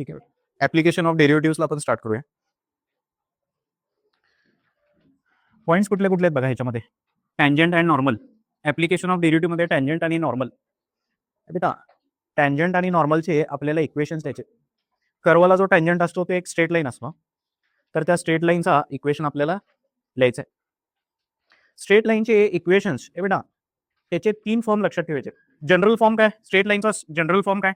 ठीक आहे. Application of डेरिव्हेटिव्हला आपण स्टार्ट करूया. पॉईंट्स कुठले कुठले आहेत बघा ह्याच्यामध्ये. Tangent and normal. Application of derivative मध्ये टँजंट आणि नॉर्मल. बेटा टँजंट आणि नॉर्मलचे आपल्याला इक्वेशन्स द्यायचे. कर्वला जो टँजंट असतो तो एक स्ट्रेट लाईन असतो, तर त्या स्ट्रेट लाईनचा इक्वेशन आपल्याला लिहायचं आहे. स्ट्रेट लाईनचे इक्वेशन्स बेटा त्याचे 3 फॉर्म लक्षात ठेवायचे. जनरल फॉर्म काय? स्ट्रेट लाईनचा जनरल फॉर्म काय?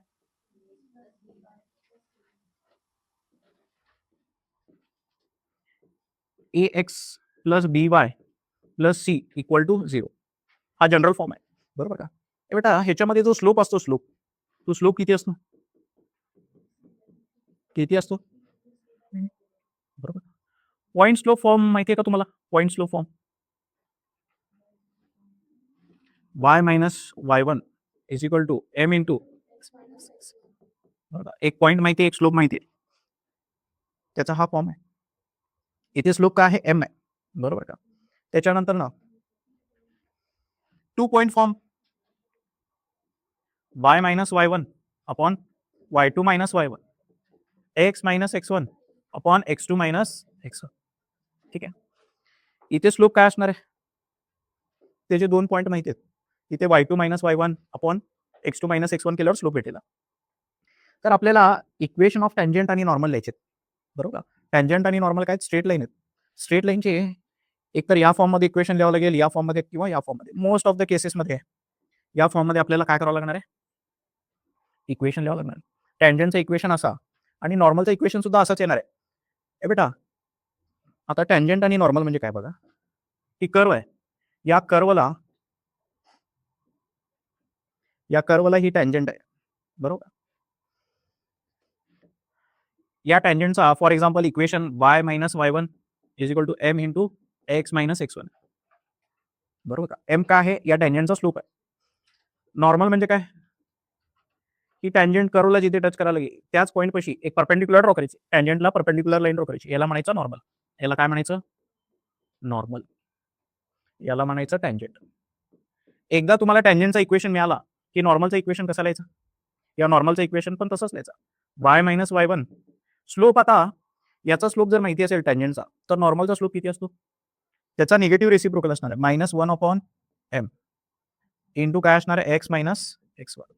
ax plus by plus c equal to 0. हा जनरल फॉर्म आहे, बरोबर का? बेटा ह्याच्यामध्ये जो स्लोप असतो, तो स्लोप किती असतो? किती असतो? बरोबर. पॉईंट स्लोप फॉर्म माहिती आहे का तुम्हाला? Point slope form y minus y1 is equal to m into. एक पॉईंट माहिती आहे, एक स्लोप माहिती आहे, त्याचा हा फॉर्म आहे. इथे स्लोप काय आहे? m आहे, बरोबर का? त्याच्यानंतर ना 2 point form y minus y1 upon y2 minus y1 x minus x1 upon x2 minus x1. ठीक आहे. इथे स्लोप काय असणार आहे? त्याचे 2 पॉईंट माहिती आहेत. इथे y2 minus y1 upon x2 minus x1 केल्यावर स्लोप भेटेल. तर आपल्याला इक्वेशन ऑफ टँजंट आणि नॉर्मल लिहायचे, बरोबर. टँजंट आणि नॉर्मल काय? स्ट्रेट लाईन आहेत. स्ट्रेट लाईनचे एक तर या फॉर्ममध्ये इक्वेशन लिहावं लागेल, या फॉर्ममध्ये किंवा या फॉर्ममध्ये. मोस्ट ऑफ द केसेसमध्ये या फॉर्ममध्ये आपल्याला काय करावं लागणार आहे? इक्वेशन लिहावं लागणार. टँजंटचं इक्वेशन असा आणि नॉर्मलचं इक्वेशन सुद्धा असंच येणार आहे. बेटा आता टँजंट आणि नॉर्मल म्हणजे काय बघा. ही कर्व आहे, या कर्वला ही टँजंट आहे, बरोबर. या टँजंटचा for example equation y minus y1 is equal to m into x minus x1, बरोबर का? m काय आहे? या टँजंटचा स्लोप आहे. नॉर्मल म्हणजे काय? ही टँजंट कर्वला जिथे टच करायला लागेल त्याच पॉईंट पाशी एक परपेंडिक्युलर ड्रॉ करायची, टँजंटला परपेंडिक्युलर लाईन ड्रॉ करायची. याला म्हणायचं नॉर्मल. याला काय म्हणायचं? नॉर्मल. याला म्हणायचं टँजंट. एकदा तुम्हाला टँजंटचा इक्वेशन मिळाला की नॉर्मलचं इक्वेशन कसं लिहायचं? या नॉर्मलचं इक्वेशन पण तसंच लिहायचं. y minus y1 slope. आता याचा स्लोप जर माहिती असेल टँजंटचा, तर नॉर्मलचा स्लोप किती असतो? त्याचा निगेटिव्ह रेसिप्रोकल असणार आहे, मायनस 1 अपॉन m इंटू काय असणार आहे? x मायनस x1,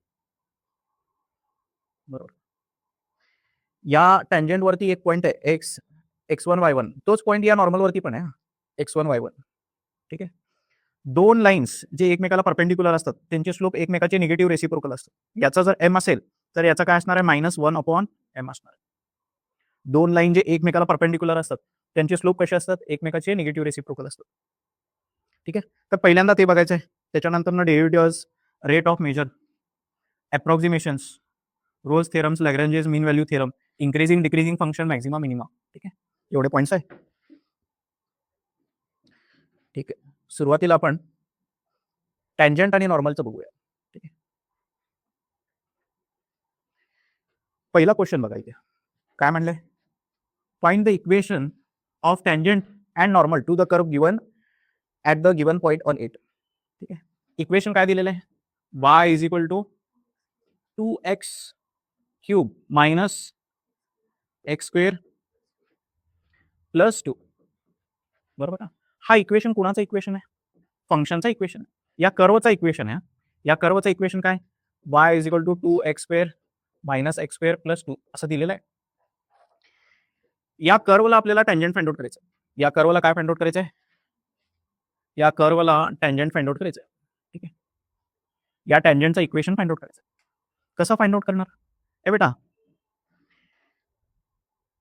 बरोबर. या टँजंट वरती एक पॉईंट आहे x1 y1, तोच पॉईंट या नॉर्मल वरती पण आहे x1 y1. ठीक आहे. 2 लाईन्स जे एकमेकाला परपेंडिक्युलर असतात त्यांचे स्लोप एकमेकाचे निगेटिव्ह रेसिप्रोकल असतात. याचा जर m असेल तर याचा काय असणार आहे? मायनस 1 अपॉन m असणार आहे. 2 लाईन जे एकमेकाला परपेंडिक्युलर असतात त्यांचे स्लोप कसे असतात? एकमेकाचे निगेटिव्ह रेसिप्रोकल असतात. ठीक आहे. तर पहिल्यांदा ते बघायचं आहे. त्याच्यानंतर derivatives, rate of measure, approximations, Rolle's theorems, Lagrange's mean value theorem, increasing decreasing function, maxima minima. ठीक आहे. एवढे पॉईंट्स आहे. ठीक आहे. सुरुवातीला आपण टँजंट आणि नॉर्मलचं बघूया. ठीक आहे. पहिला क्वेश्चन बघा इथे काय म्हणलंय? Find the equation of tangent and normal to the curve given at the given point on it. ठीक आहे. इक्वेशन काय दिलेलं आहे? y is equal to 2x cube minus x square plus 2, बरोबर का? हा इक्वेशन कोणाचा इक्वेशन आहे? फंक्शनचा इक्वेशन आहे. या कर्वचा इक्वेशन आहे. या कर्वचा इक्वेशन काय? y is equal to 2x square minus x square plus 2 असं दिलेलं आहे. या कर्वला आपल्याला टँजंट फाइंड आउट करायचं. या कर्वला काय फाइंड आउट करायचं आहे? या कर्वला टँजंट फाइंड आउट करायचं आहे. ठीक आहे. या टँजंटचं इक्वेशन फाइंड आउट करायचं. कसं फाइंड आउट करणार? बेटा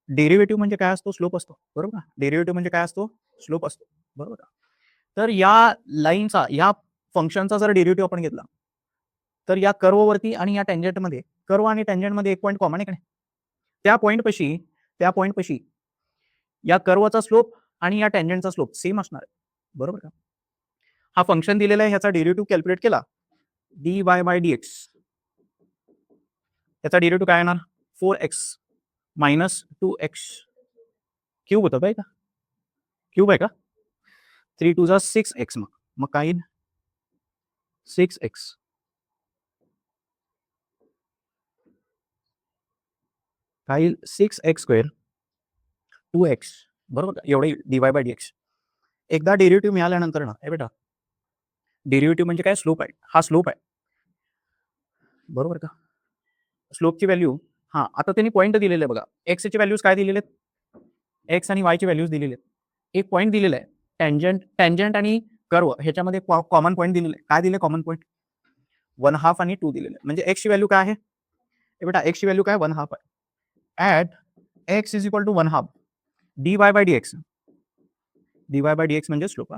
डेरिव्हेटिव्ह म्हणजे काय असतो? स्लोप असतो, बरोबर का? डेरिव्हेटिव्ह म्हणजे काय असतो? स्लोप असतो, बरोबर का? तर या लाईनचा, या फंक्शनचा जर डेरिव्हेटिव्ह आपण घेतला तर या कर्ववरती आणि या टँजंटमध्ये, कर्व आणि टँजंटमध्ये एक पॉईंट कॉमन आहे का नाही? त्या पॉईंटपाशी या कर्वचा स्लोप आणि या टँजंटचा स्लोप सेम असणार आहे, बरोबर का? हा फंक्शन दिलेला आहे, ह्याचा डेरिव्हेटिव्ह कॅल्क्युलेट केला dy बाय dx. याचा डेरिव्हेटिव्ह काय येणार? 4x मायनस 2x क्यूब होतं काय का? क्यूब आहे का? 3 2 जा 6x. मग काय येईल? 6x. काय येईल 6x² 2x, बरोबर का, एवढे dy बाय dx. एकदा डेरिव्हेटिव्ह मिळाल्यानंतर ना हे बेटा, डेरिव्हेटिव्ह म्हणजे काय, स्लोप आहे, हा स्लोप आहे, बरोबर का. स्लोपची व्हॅल्यू, हां आता त्यांनी पॉईंट दिलेले आहे बघा, एक्सची व्हॅल्यूज काय दिलेले आहेत, एक्स आणि वायची व्हॅल्यूज दिलेले आहेत. एक पॉईंट दिलेला आहे, टँजंट आणि कर्व ह्याच्यामध्ये कॉमन पॉईंट दिलेले आहे. काय दिले कॉमन पॉईंट, 1/2 आणि 2 दिलेले. म्हणजे एक्सची व्हॅल्यू काय आहे, हे बेटा एक्सची व्हॅल्यू काय 1/2 आहे. At x is equal to 1/2 dy by dx. dy by dx म्हणजे स्लोप.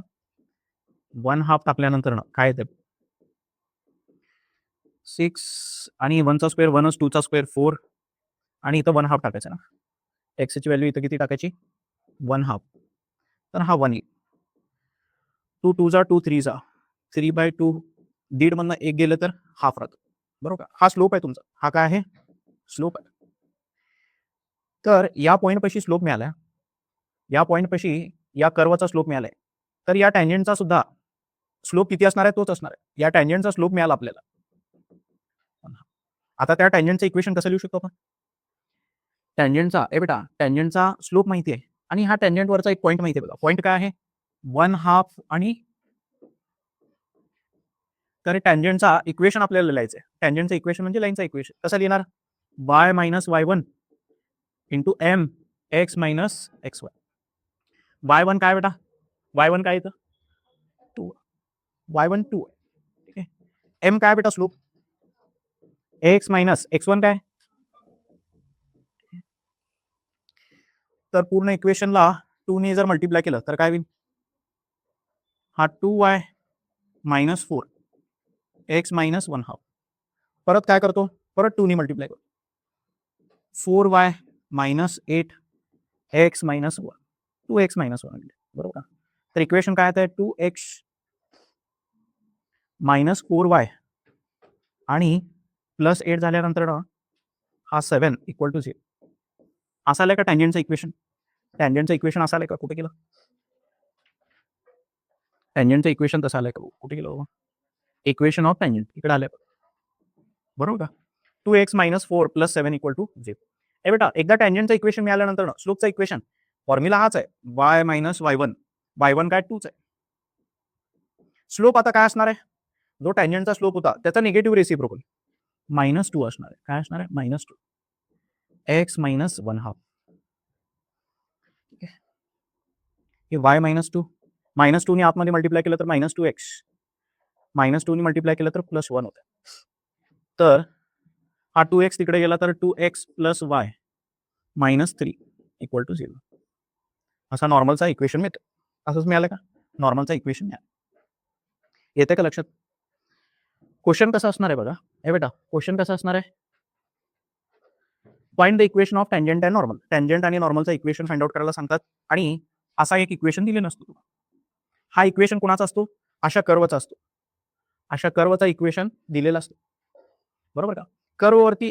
1/2 टाकल्यानंतर ना काय येतं, 6 आणि 1चा स्क्वेअर 1च, 2चा स्क्वेअर 4 आणि इथं 1/2 टाकायचं ना. एक्सची व्हॅल्यू इथं किती टाकायची, 1/2. तर हा 1 येईल. 2 2 जा 2 3 जा 3/2, दीड मधनं एक गेलं तर हाफ राहतं, बरोबर का. हा स्लोप आहे तुमचा, हा काय आहे, स्लोप आहे. तर या पॉईंटपाशी स्लोप मिळाला, या पॉईंटपाशी या कर्वचा स्लोप मिळालाय, तर या टँजंटचा सुद्धा स्लोप किती असणार आहे, तोच असणार आहे. या टँजंटचा स्लोप मिळाला आपल्याला. आता त्या टँजंटचं इक्वेशन कसं लिहू शकतो आपण, टँजंटचा ए बेटा, टँजंटचा स्लोप माहिती आहे आणि हा टँजंटवरचा एक पॉईंट माहिती आहे बघा. पॉईंट काय आहे, 1/2 आणि, तर टँजंटचा इक्वेशन आपल्याला लिहायचं आहे. टँजंटचं इक्वेशन म्हणजे लाईनचा इक्वेशन कसं लिहिणार, y minus y1 into m x minus xy. y1 काय बेटा, y1 काय येतं 2, y1 2 आहे, ठीक आहे. m काय बेटा स्लोप, x मायनस x1 काय, तर पूर्ण इक्वेशनला 2 ने जर मल्टिप्लाय केलं तर काय होईल, हा 2y मायनस 4 x मायनस 1/2. परत काय करतो, परत 2 ने मल्टिप्लाय करतो, 4y minus 8 x minus 1, 2x minus 1, बरोबर का. तर इक्वेशन काय आहे, 2x मायनस 4y आणि प्लस 8 झाल्यानंतर ना हा 7 इक्वल टू 0. असं आलंय का टँजंटचं इक्वेशन, टँजंटचं इक्वेशन असं आलंय का, कुठे गेलं टँजंटचं इक्वेशन, तसं आलंय का, कुठे गेलं बाबा, इक्वेशन ऑफ टँजंट इकडे आलंय, बरोबर का. 2x minus 4 plus 7 equal to 0. ए बेटा एकदा टँजंटचं इक्वेशन मिळाल्यानंतर ना स्लोपचं इक्वेशन फॉर्म्युला हाच आहे, y मायनस y1, y1 काय 2च आहे. स्लोप आता काय असणार आहे, जो टँजंटचा स्लोप होता त्याचा निगेटिव्ह रेसिप्रोकल -2 असणार आहे. काय असणार आहे, -2 x मायनस 1/2, ठीक आहे. हे y -2 -2 ने आतमध्ये मल्टिप्लाय केलं तर -2x, -2 ने मल्टिप्लाय केलं तर +1 होतं. तर हा 2x तिकडे गेला तर 2x plus y -3 equal to 0. असा नॉर्मलचा इक्वेशन मिळतं. असंच मिळालं का, नॉर्मलचा इक्वेशन मिळालं, येते का लक्षात. क्वेश्चन कसं असणार आहे बघा, हे बेटा क्वेश्चन कसं असणार आहे, find the equation of tangent and normal. Tangent आणि नॉर्मलचा इक्वेशन फाइंड आउट करायला सांगतात आणि असा एक इक्वेशन दिले नसतो. हा इक्वेशन कोणाचा असतो, अशा कर्वचा असतो, अशा कर्वचा इक्वेशन दिलेला असतो, बरोबर का. कर्ववरती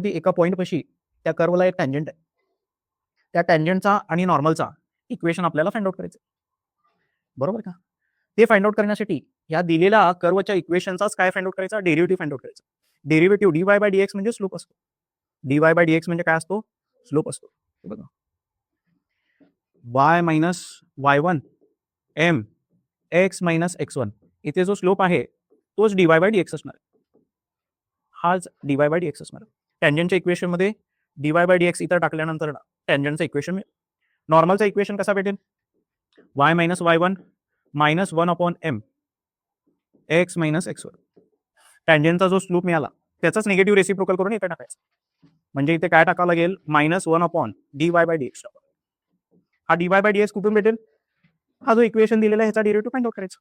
एका पॉईंटपाशी त्या कर्वला एक टँजंट आहे, त्या टँजंटचा आणि नॉर्मलचा इक्वेशन आपल्याला फाइंड आउट करायचं, बरोबर का. ते फाइंड आउट करण्यासाठी या दिलेल्या कर्वच्या इक्वेशनचाच काय फाइंड आउट करायचा, डेरिव्हेटिव्ह फाइंड आउट करायचा. डेरिव्हेटिव्ह dy बाय dx म्हणजे स्लोप असतो, dy बाय dx म्हणजे काय असतो, स्लोप असतो, बघा. y minus y1 m x minus x1, इथे जो स्लोप आहे तोच dy बाय dx असणार आहे, हाच dy बाय dx असणार आहे. टँजंटच्या इक्वेशन मध्ये dy बाय dx इथं टाकल्यानंतर ना टँजंटचं इक्वेशन मिळेल. नॉर्मलचा इक्वेशन कसा भेटेल, y minus y1 minus 1 upon m x minus x1. टँजंटचा जो स्लोप मिळाला त्याचाच निगेटिव्ह रेसिप्रोकल करून इथे टाकायचं, म्हणजे इथे काय टाकावं लागेल, -1 अपॉन dy बाय dx. हा dy बाय dx कुठून भेटेल, हा जो इक्वेशन दिलेला आहे ह्याचा डेरिव्हेटिव्ह फाइंड आउट करायचा.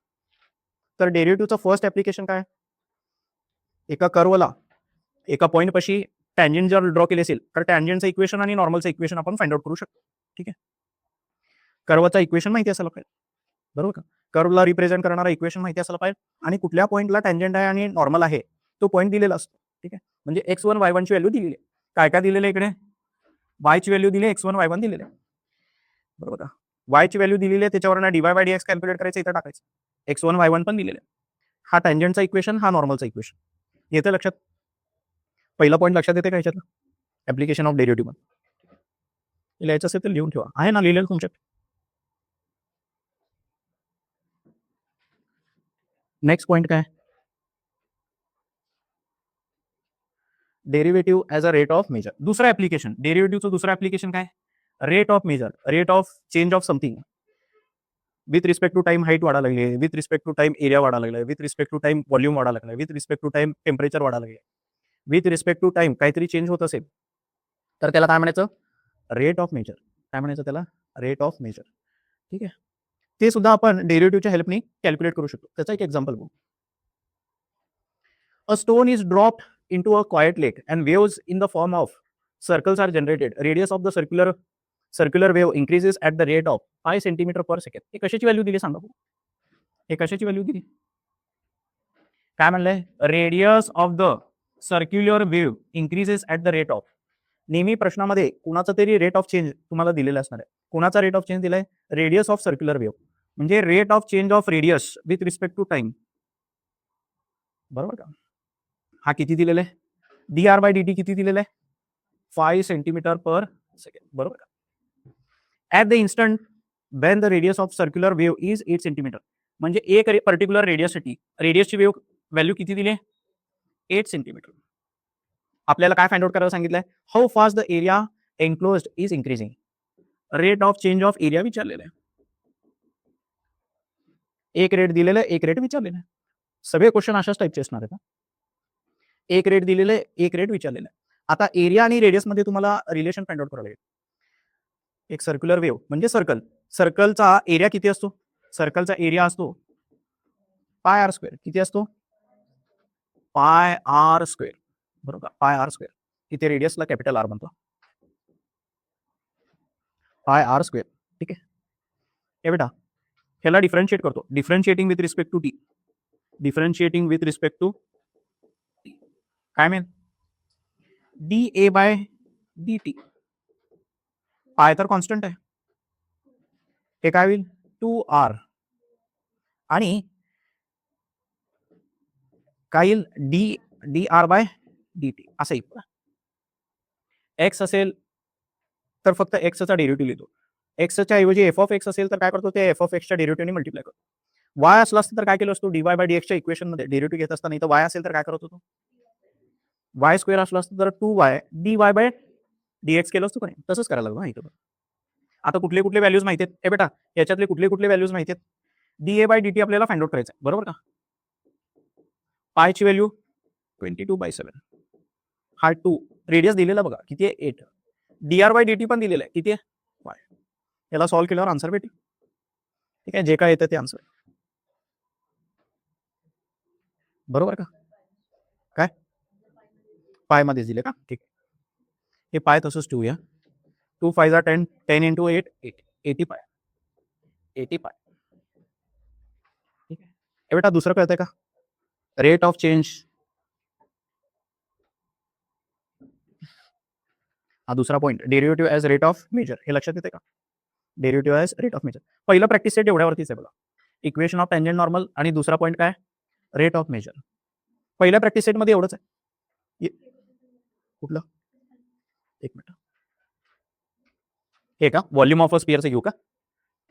तर डेरिव्हेटिव्हचं फर्स्ट ऍप्लिकेशन काय, एका कर्वला एका पॉईंट पाशी टँजंट जर ड्रॉ केले असेल तर टँजंटचं इक्वेशन आणि नॉर्मलचं इक्वेशन आपण फाइंड आउट करू शकतो, ठीक आहे. कर्वचा इक्वेशन माहिती असायला पाहिजे, बरोबर का. कर्वला रिप्रेझेंट करणारा इक्वेशन माहिती असायला पाहिजे आणि कुठल्या पॉईंटला टँजंट आहे आणि नॉर्मल आहे तो पॉईंट दिलेला असतो, ठीक आहे. म्हणजे x1 y1 ची व्हॅल्यू दिलेली आहे, काय काय दिलेलं आहे इकडे, y ची व्हॅल्यू दिली, x1 y1 दिलेले आहे, बरोबर का. y ची व्हॅल्यू दिलेली आहे, त्याच्यावर dy बाय dx कॅल्क्युलेट करायचं, इथं टाकायचं, x1 y1 पण दिलेले आहे. हा टँजंटचा इक्वेशन, हा नॉर्मलचा इक्वेशन, येतं लक्षात. पहिला पॉईंट लक्षात येते का याच्यातलं? ऍप्लिकेशन ऑफ डेरिव्हेटिव्ह लिहायचं असेल तर लिहून ठेवा. आहे ना लिहिलेलं तुमच्यात? नेक्स्ट पॉईंट काय? Derivative as a rate of measure. दुसरं ऍप्लिकेशन डेरिव्हेटिव्हचं दुसरं ऍप्लिकेशन काय? Rate of measure, rate of change of something with respect to time height वाढा लागले, with respect to time area वाढा लागलाय, with respect to time volume वाढा लागलाय, with respect to time temperature वाढा लागले, विथ रिस्पेक्ट टू टाइम काहीतरी change होत असेल तर त्याला काय म्हणायचं? Rate of major. काय म्हणायचं त्याला? Rate of measure. ठीक आहे. ते सुद्धा आपण डेरिव्हेटिव्हच्या हेल्पने कॅल्क्युलेट करू शकतो. त्याचा एक एक्झाम्पल बघू. A stone is dropped into a quiet lake and waves in the form of circles are generated. Radius of the circular wave increases at the rate of 5 centimeter per second. हे कशाची value दिली सांगा? हे कशाची value दिली? काय म्हणलंय? Radius of the circular wave increases at the rate of. नेहमी प्रश्नामध्ये कुणाचा तरी रेट ऑफ चेंज तुम्हाला दिलेला असणार आहे. कोणाचा रेट ऑफ चेंज दिलाय? रेडियस ऑफ सर्क्युलर वेव्ह म्हणजे rate of change of radius with respect to time. बरोबर का? हा किती दिलेला आहे? dr बाय dt किती दिलेला आहे? 5 सेंटीमीटर पर सेकंड. बरोबर का? At the instant Wien the radius of circular wave is 8 centimetre. म्हणजे एक पर्टिक्युलर रेडियससाठी रेडियसची वेव्ह व्हॅल्यू किती दिली आहे? 8 सेंटीमीटर. आपल्याला काय फाइंड आउट करायला सांगितलंय? How fast the area enclosed is increasing. Rate of change of area विचारलेलं आहे. एक रेट दिलेलं आहे, एक रेट विचारलेलं आहे. सगळे क्वेश्चन अशाच टाईपचे असणार आहेत. एक रेट दिलेलं आहे, एक रेट विचारलेलं आहे. आता एरिया आणि रेडियसमध्ये तुम्हाला रिलेशन फाइंड आउट करावं लागेल. एक सर्क्युलर वेव्ह म्हणजे सर्कल. सर्कलचा एरिया किती असतो? सर्कलचा एरिया असतो पाय आर स्क्वेअर. किती असतो? पाय आर स्क्वेअर. बरोबर, पाय आर स्क्वेअर. इथे रेडियसला कॅपिटल आर बनतो. पाय आर स्क्वेअर. ठीक आहे. हे बेटा ह्याला डिफरन्शिएट करतो. Differentiating with respect to t. Differentiating with respect to काय मिळेल? dA by dt. पाय तर कॉन्स्टंट आहे. हे काय होईल? 2r आणि काय येईल? dr बाय dt असं येईल. एक्स असेल तर फक्त एक्सचा डेरिव्हेटिव्ह लिहितो. एक्सच्या ऐवजी एफ ऑफ एक्स असेल तर काय करतो? ते एफ ऑफ एक्सच्या डेरिव्हेटिव्हने मल्टिप्लाय करतो. वाय असला असतं तर काय केलं असतो? dy बाय dxच्या इक्वेशनमध्ये डेरिव्हेटिव्ह घेत असताना इथं वाय असेल तर काय करत होतो? वाय स्क्वेअर असला असतं तर 2y dy बाय dx केलं असतं का नाही? तसंच करायला लागलं ना इथं. आता कुठले कुठले व्हॅल्यूज माहिती आहेत? हे बेटा याच्यातले कुठले कुठले व्हॅल्यूज माहिती आहेत? dA बाय dt आपल्याला फाइंड आउट करायचं आहे. बरोबर का? पायची व्हॅल्यू 22/7. हा 2 रेडियस दिलेला बघा किती आहे? 8. dr बाय dt पण दिलेलं आहे. किती आहे? y. याला सॉल्व्ह केल्यावर आन्सर भेटेल. ठीक आहे. जे काय येतं ते आन्सर. बरोबर का? काय? पाय मध्येच दिले का? ठीक आहे. हे पाय तसंच ठेवूया. 2 5 are 10, 10 into 8, 80 पाय. 80 पाय. ठीक आहे. हे बेटा दुसरं कळतंय का? Rate of change. हा दुसरा point derivative as rate of measure. हे लक्षात येते का? Derivative as rate of measure. पहिलं प्रॅक्टिस सेट एवढ्यावरतीच आहे बघा. इक्वेशन ऑफ टँजंट नॉर्मल आणि दुसरा पॉईंट काय? Rate of measure. पहिल्या प्रॅक्टिस सेटमध्ये एवढंच आहे. कुठलं? एक मिनिट. हे का? व्हॉल्यूम ऑफ अ स्पिअरचं घेऊ का?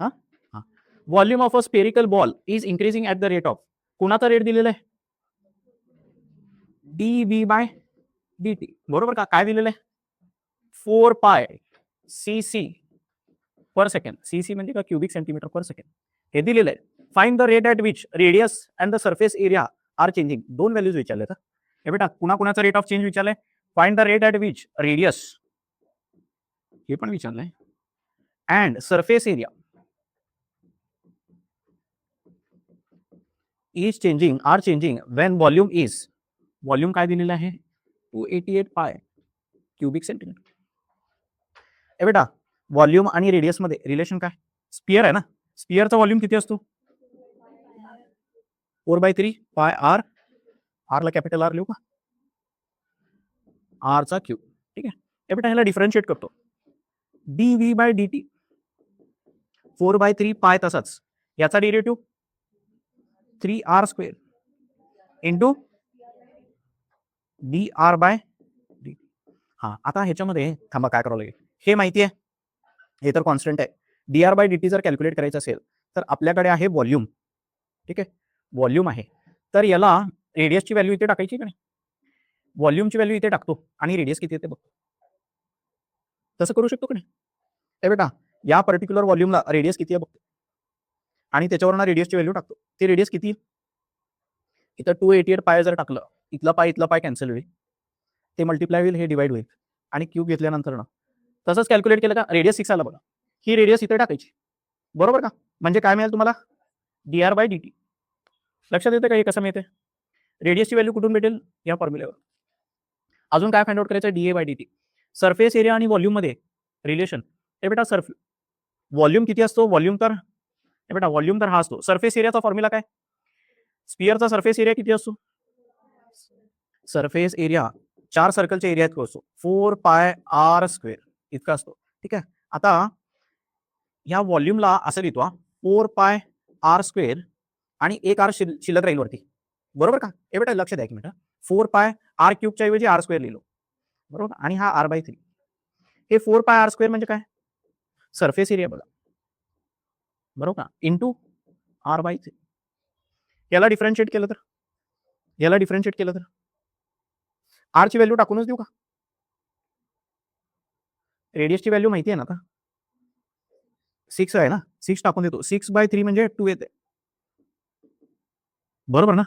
हां हां. Volume of a spherical ball is increasing at the rate of. कोणाचा रेट दिलेला आहे? dv by dt. बरोबर का? काय दिलेलं आहे? 4 पाय cc पर सेकंड. cc म्हणजे का? Cubic centimetre per second. हे दिलेलं आहे. Find the rate at which radius and the surface area are changing. दोन व्हॅल्यूज विचारले. हे बेटा कुणाचा रेट ऑफ चेंज विचारलंय? Find the rate at which radius हे पण विचारलंय and surface area is changing are changing when volume is. Volume काय दिलेलं आहे? 288 पाय क्युबिक सेंटीमीटर. हे बेटा व्हॉल्यूम आणि रेडियस मध्ये रिलेशन काय? स्पियर आहे ना. स्पियरचा व्हॉल्यूम किती असतो? 4/3 पाय आर. आरला कॅपिटल आर लिहू का? आरचा क्यूब. ठीक आहे. हे बेटा ह्याला डिफरन्शिएट करतो. dv बाय dt 4/3 पाय तसाच. याचा derivative 3r square into dr by हा, आता ह्याच्यामध्ये थांबा, काय करावं लागेल, हे माहिती आहे, हे तर कॉन्स्टंट आहे. dr बाय dt जर कॅल्क्युलेट करायचं असेल तर आपल्याकडे आहे व्हॉल्यूम. ठीक आहे, व्हॉल्यूम आहे, तर याला रेडियसची व्हॅल्यू इथे टाकायची का नाही, व्हॉल्यूमची व्हॅल्यू इथे टाकतो आणि रेडियस किती येते बघतो. तसं करू शकतो का नाही? ए बेटा, या पर्टिक्युलर व्हॉल्यूमला रेडियस किती आहे बघतो आणि त्याच्यावर रेडियसची व्हॅल्यू टाकतो. ते रेडियस किती, इथं 288 पाय जर टाकलं, इथला पाय कॅन्सल होईल, ते मल्टिप्लाय होईल, हे डिवाइड होईल आणि क्यूब घेतल्यानंतर तसंच कॅल्क्युलेट केलं का रेडियस 6 आला बघा, ही रेडियस इथे टाकायची, बरोबर का? म्हणजे काय मिळेल तुम्हाला, dr बाय dt. लक्षात येतं का हे कसं मिळते? रेडियसची व्हॅल्यू कुठून भेटेल, या फॉर्म्युल्यावर. अजून काय फाइंड आउट करायचं, dA by dt. Surface area आणि व्हॉल्यूम मध्ये रिलेशन. हे बेटा व्हॉल्यूम किती असतो, व्हॉल्यूम तर हे बेटा व्हॉल्यूम तर हा असतो. सरफेस एरियाचा फॉर्म्युला काय, स्पिअरचा सरफेस एरिया किती असतो, सरफेस एरिया 4 सर्कलच्या एरियात असतो 4 पाय r स्क्वेअर इतका असतो. ठीक आहे, आता या व्हॉल्यूमला असं लिहितो 4 पाय r स्क्वेअर आणि एक r शिल्लक राहील वरती, बरोबर का? हे बेटा लक्ष द्या एक मिनिट, 4 पाय r क्यूबच्या ऐवजी r स्क्वेअर लिहिलो, बरोबर, आणि हा r/3. हे 4 पाय r स्क्वेअर म्हणजे काय, सरफेस एरिया बघा, बरोबर का, इंटू r/3. याला डिफरन्शिएट केलं तर r ची व्हॅल्यू टाकूनच देऊ का, रेडियसची व्हॅल्यू माहिती आहे ना, आता 6 आहे ना, 6 टाकून देतो, 6/3 म्हणजे 2 येते, बरोबर ना,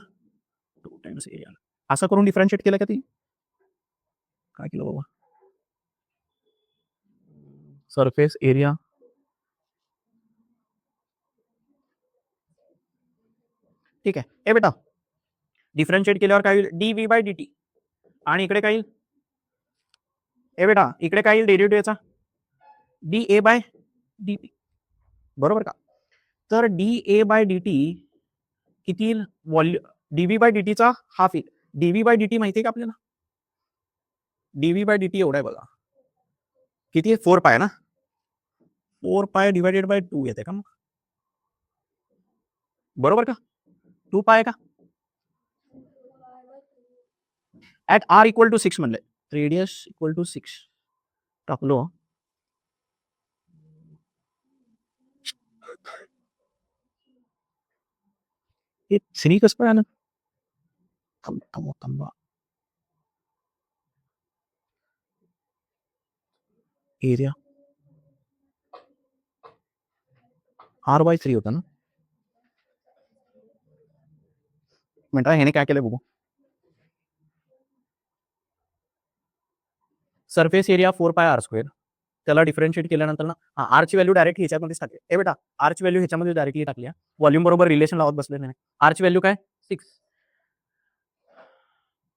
2 टाइम्स एरिया. असं करून डिफरन्शिएट केलं का ती, काय केलं बाबा, सरफेस एरिया ठीक आहे. ए बेटा, डिफरन्शिएट केल्यावर काय होईल, dv बाय dt, आणि इकडे काय येईल, ए बेटा इकडे काय येईल डेरिव्हेटिव्हचा, dA बाय dt, बरोबर का? तर dA बाय dt किती येईल, dv बाय dt चा हाफ येईल. dv बाय dt माहिती आहे का आपल्याला, dv बाय dt एवढा आहे बघा, किती आहे, 4 पाय ना, 4 पाय डिवायडेड बाय 2 येते का मग, बरोबर का, 2 पाय का, ऍट r इक्वल टू 6 म्हणले, रेडियस इक्वल टू 6 टाकलो. हे 3 कसं काय आलं, थांबा, एरिया r/3 होता ना, म्हणता ह्याने काय केलं बघू, सरफेस एरिया 4 पाय r स्क्वेअर, त्याला डिफरन्शिएट केल्यानंतर ना, r ची व्हॅल्यू डायरेक्ट ह्याच्यामध्येच टाकली. ए बेटा, r ची व्हॅल्यू ह्याच्यामध्ये डायरेक्टली टाकली, व्हॉल्यूम बरोबर रिलेशन लावत बसले नाही, r ची व्हॅल्यू काय 6,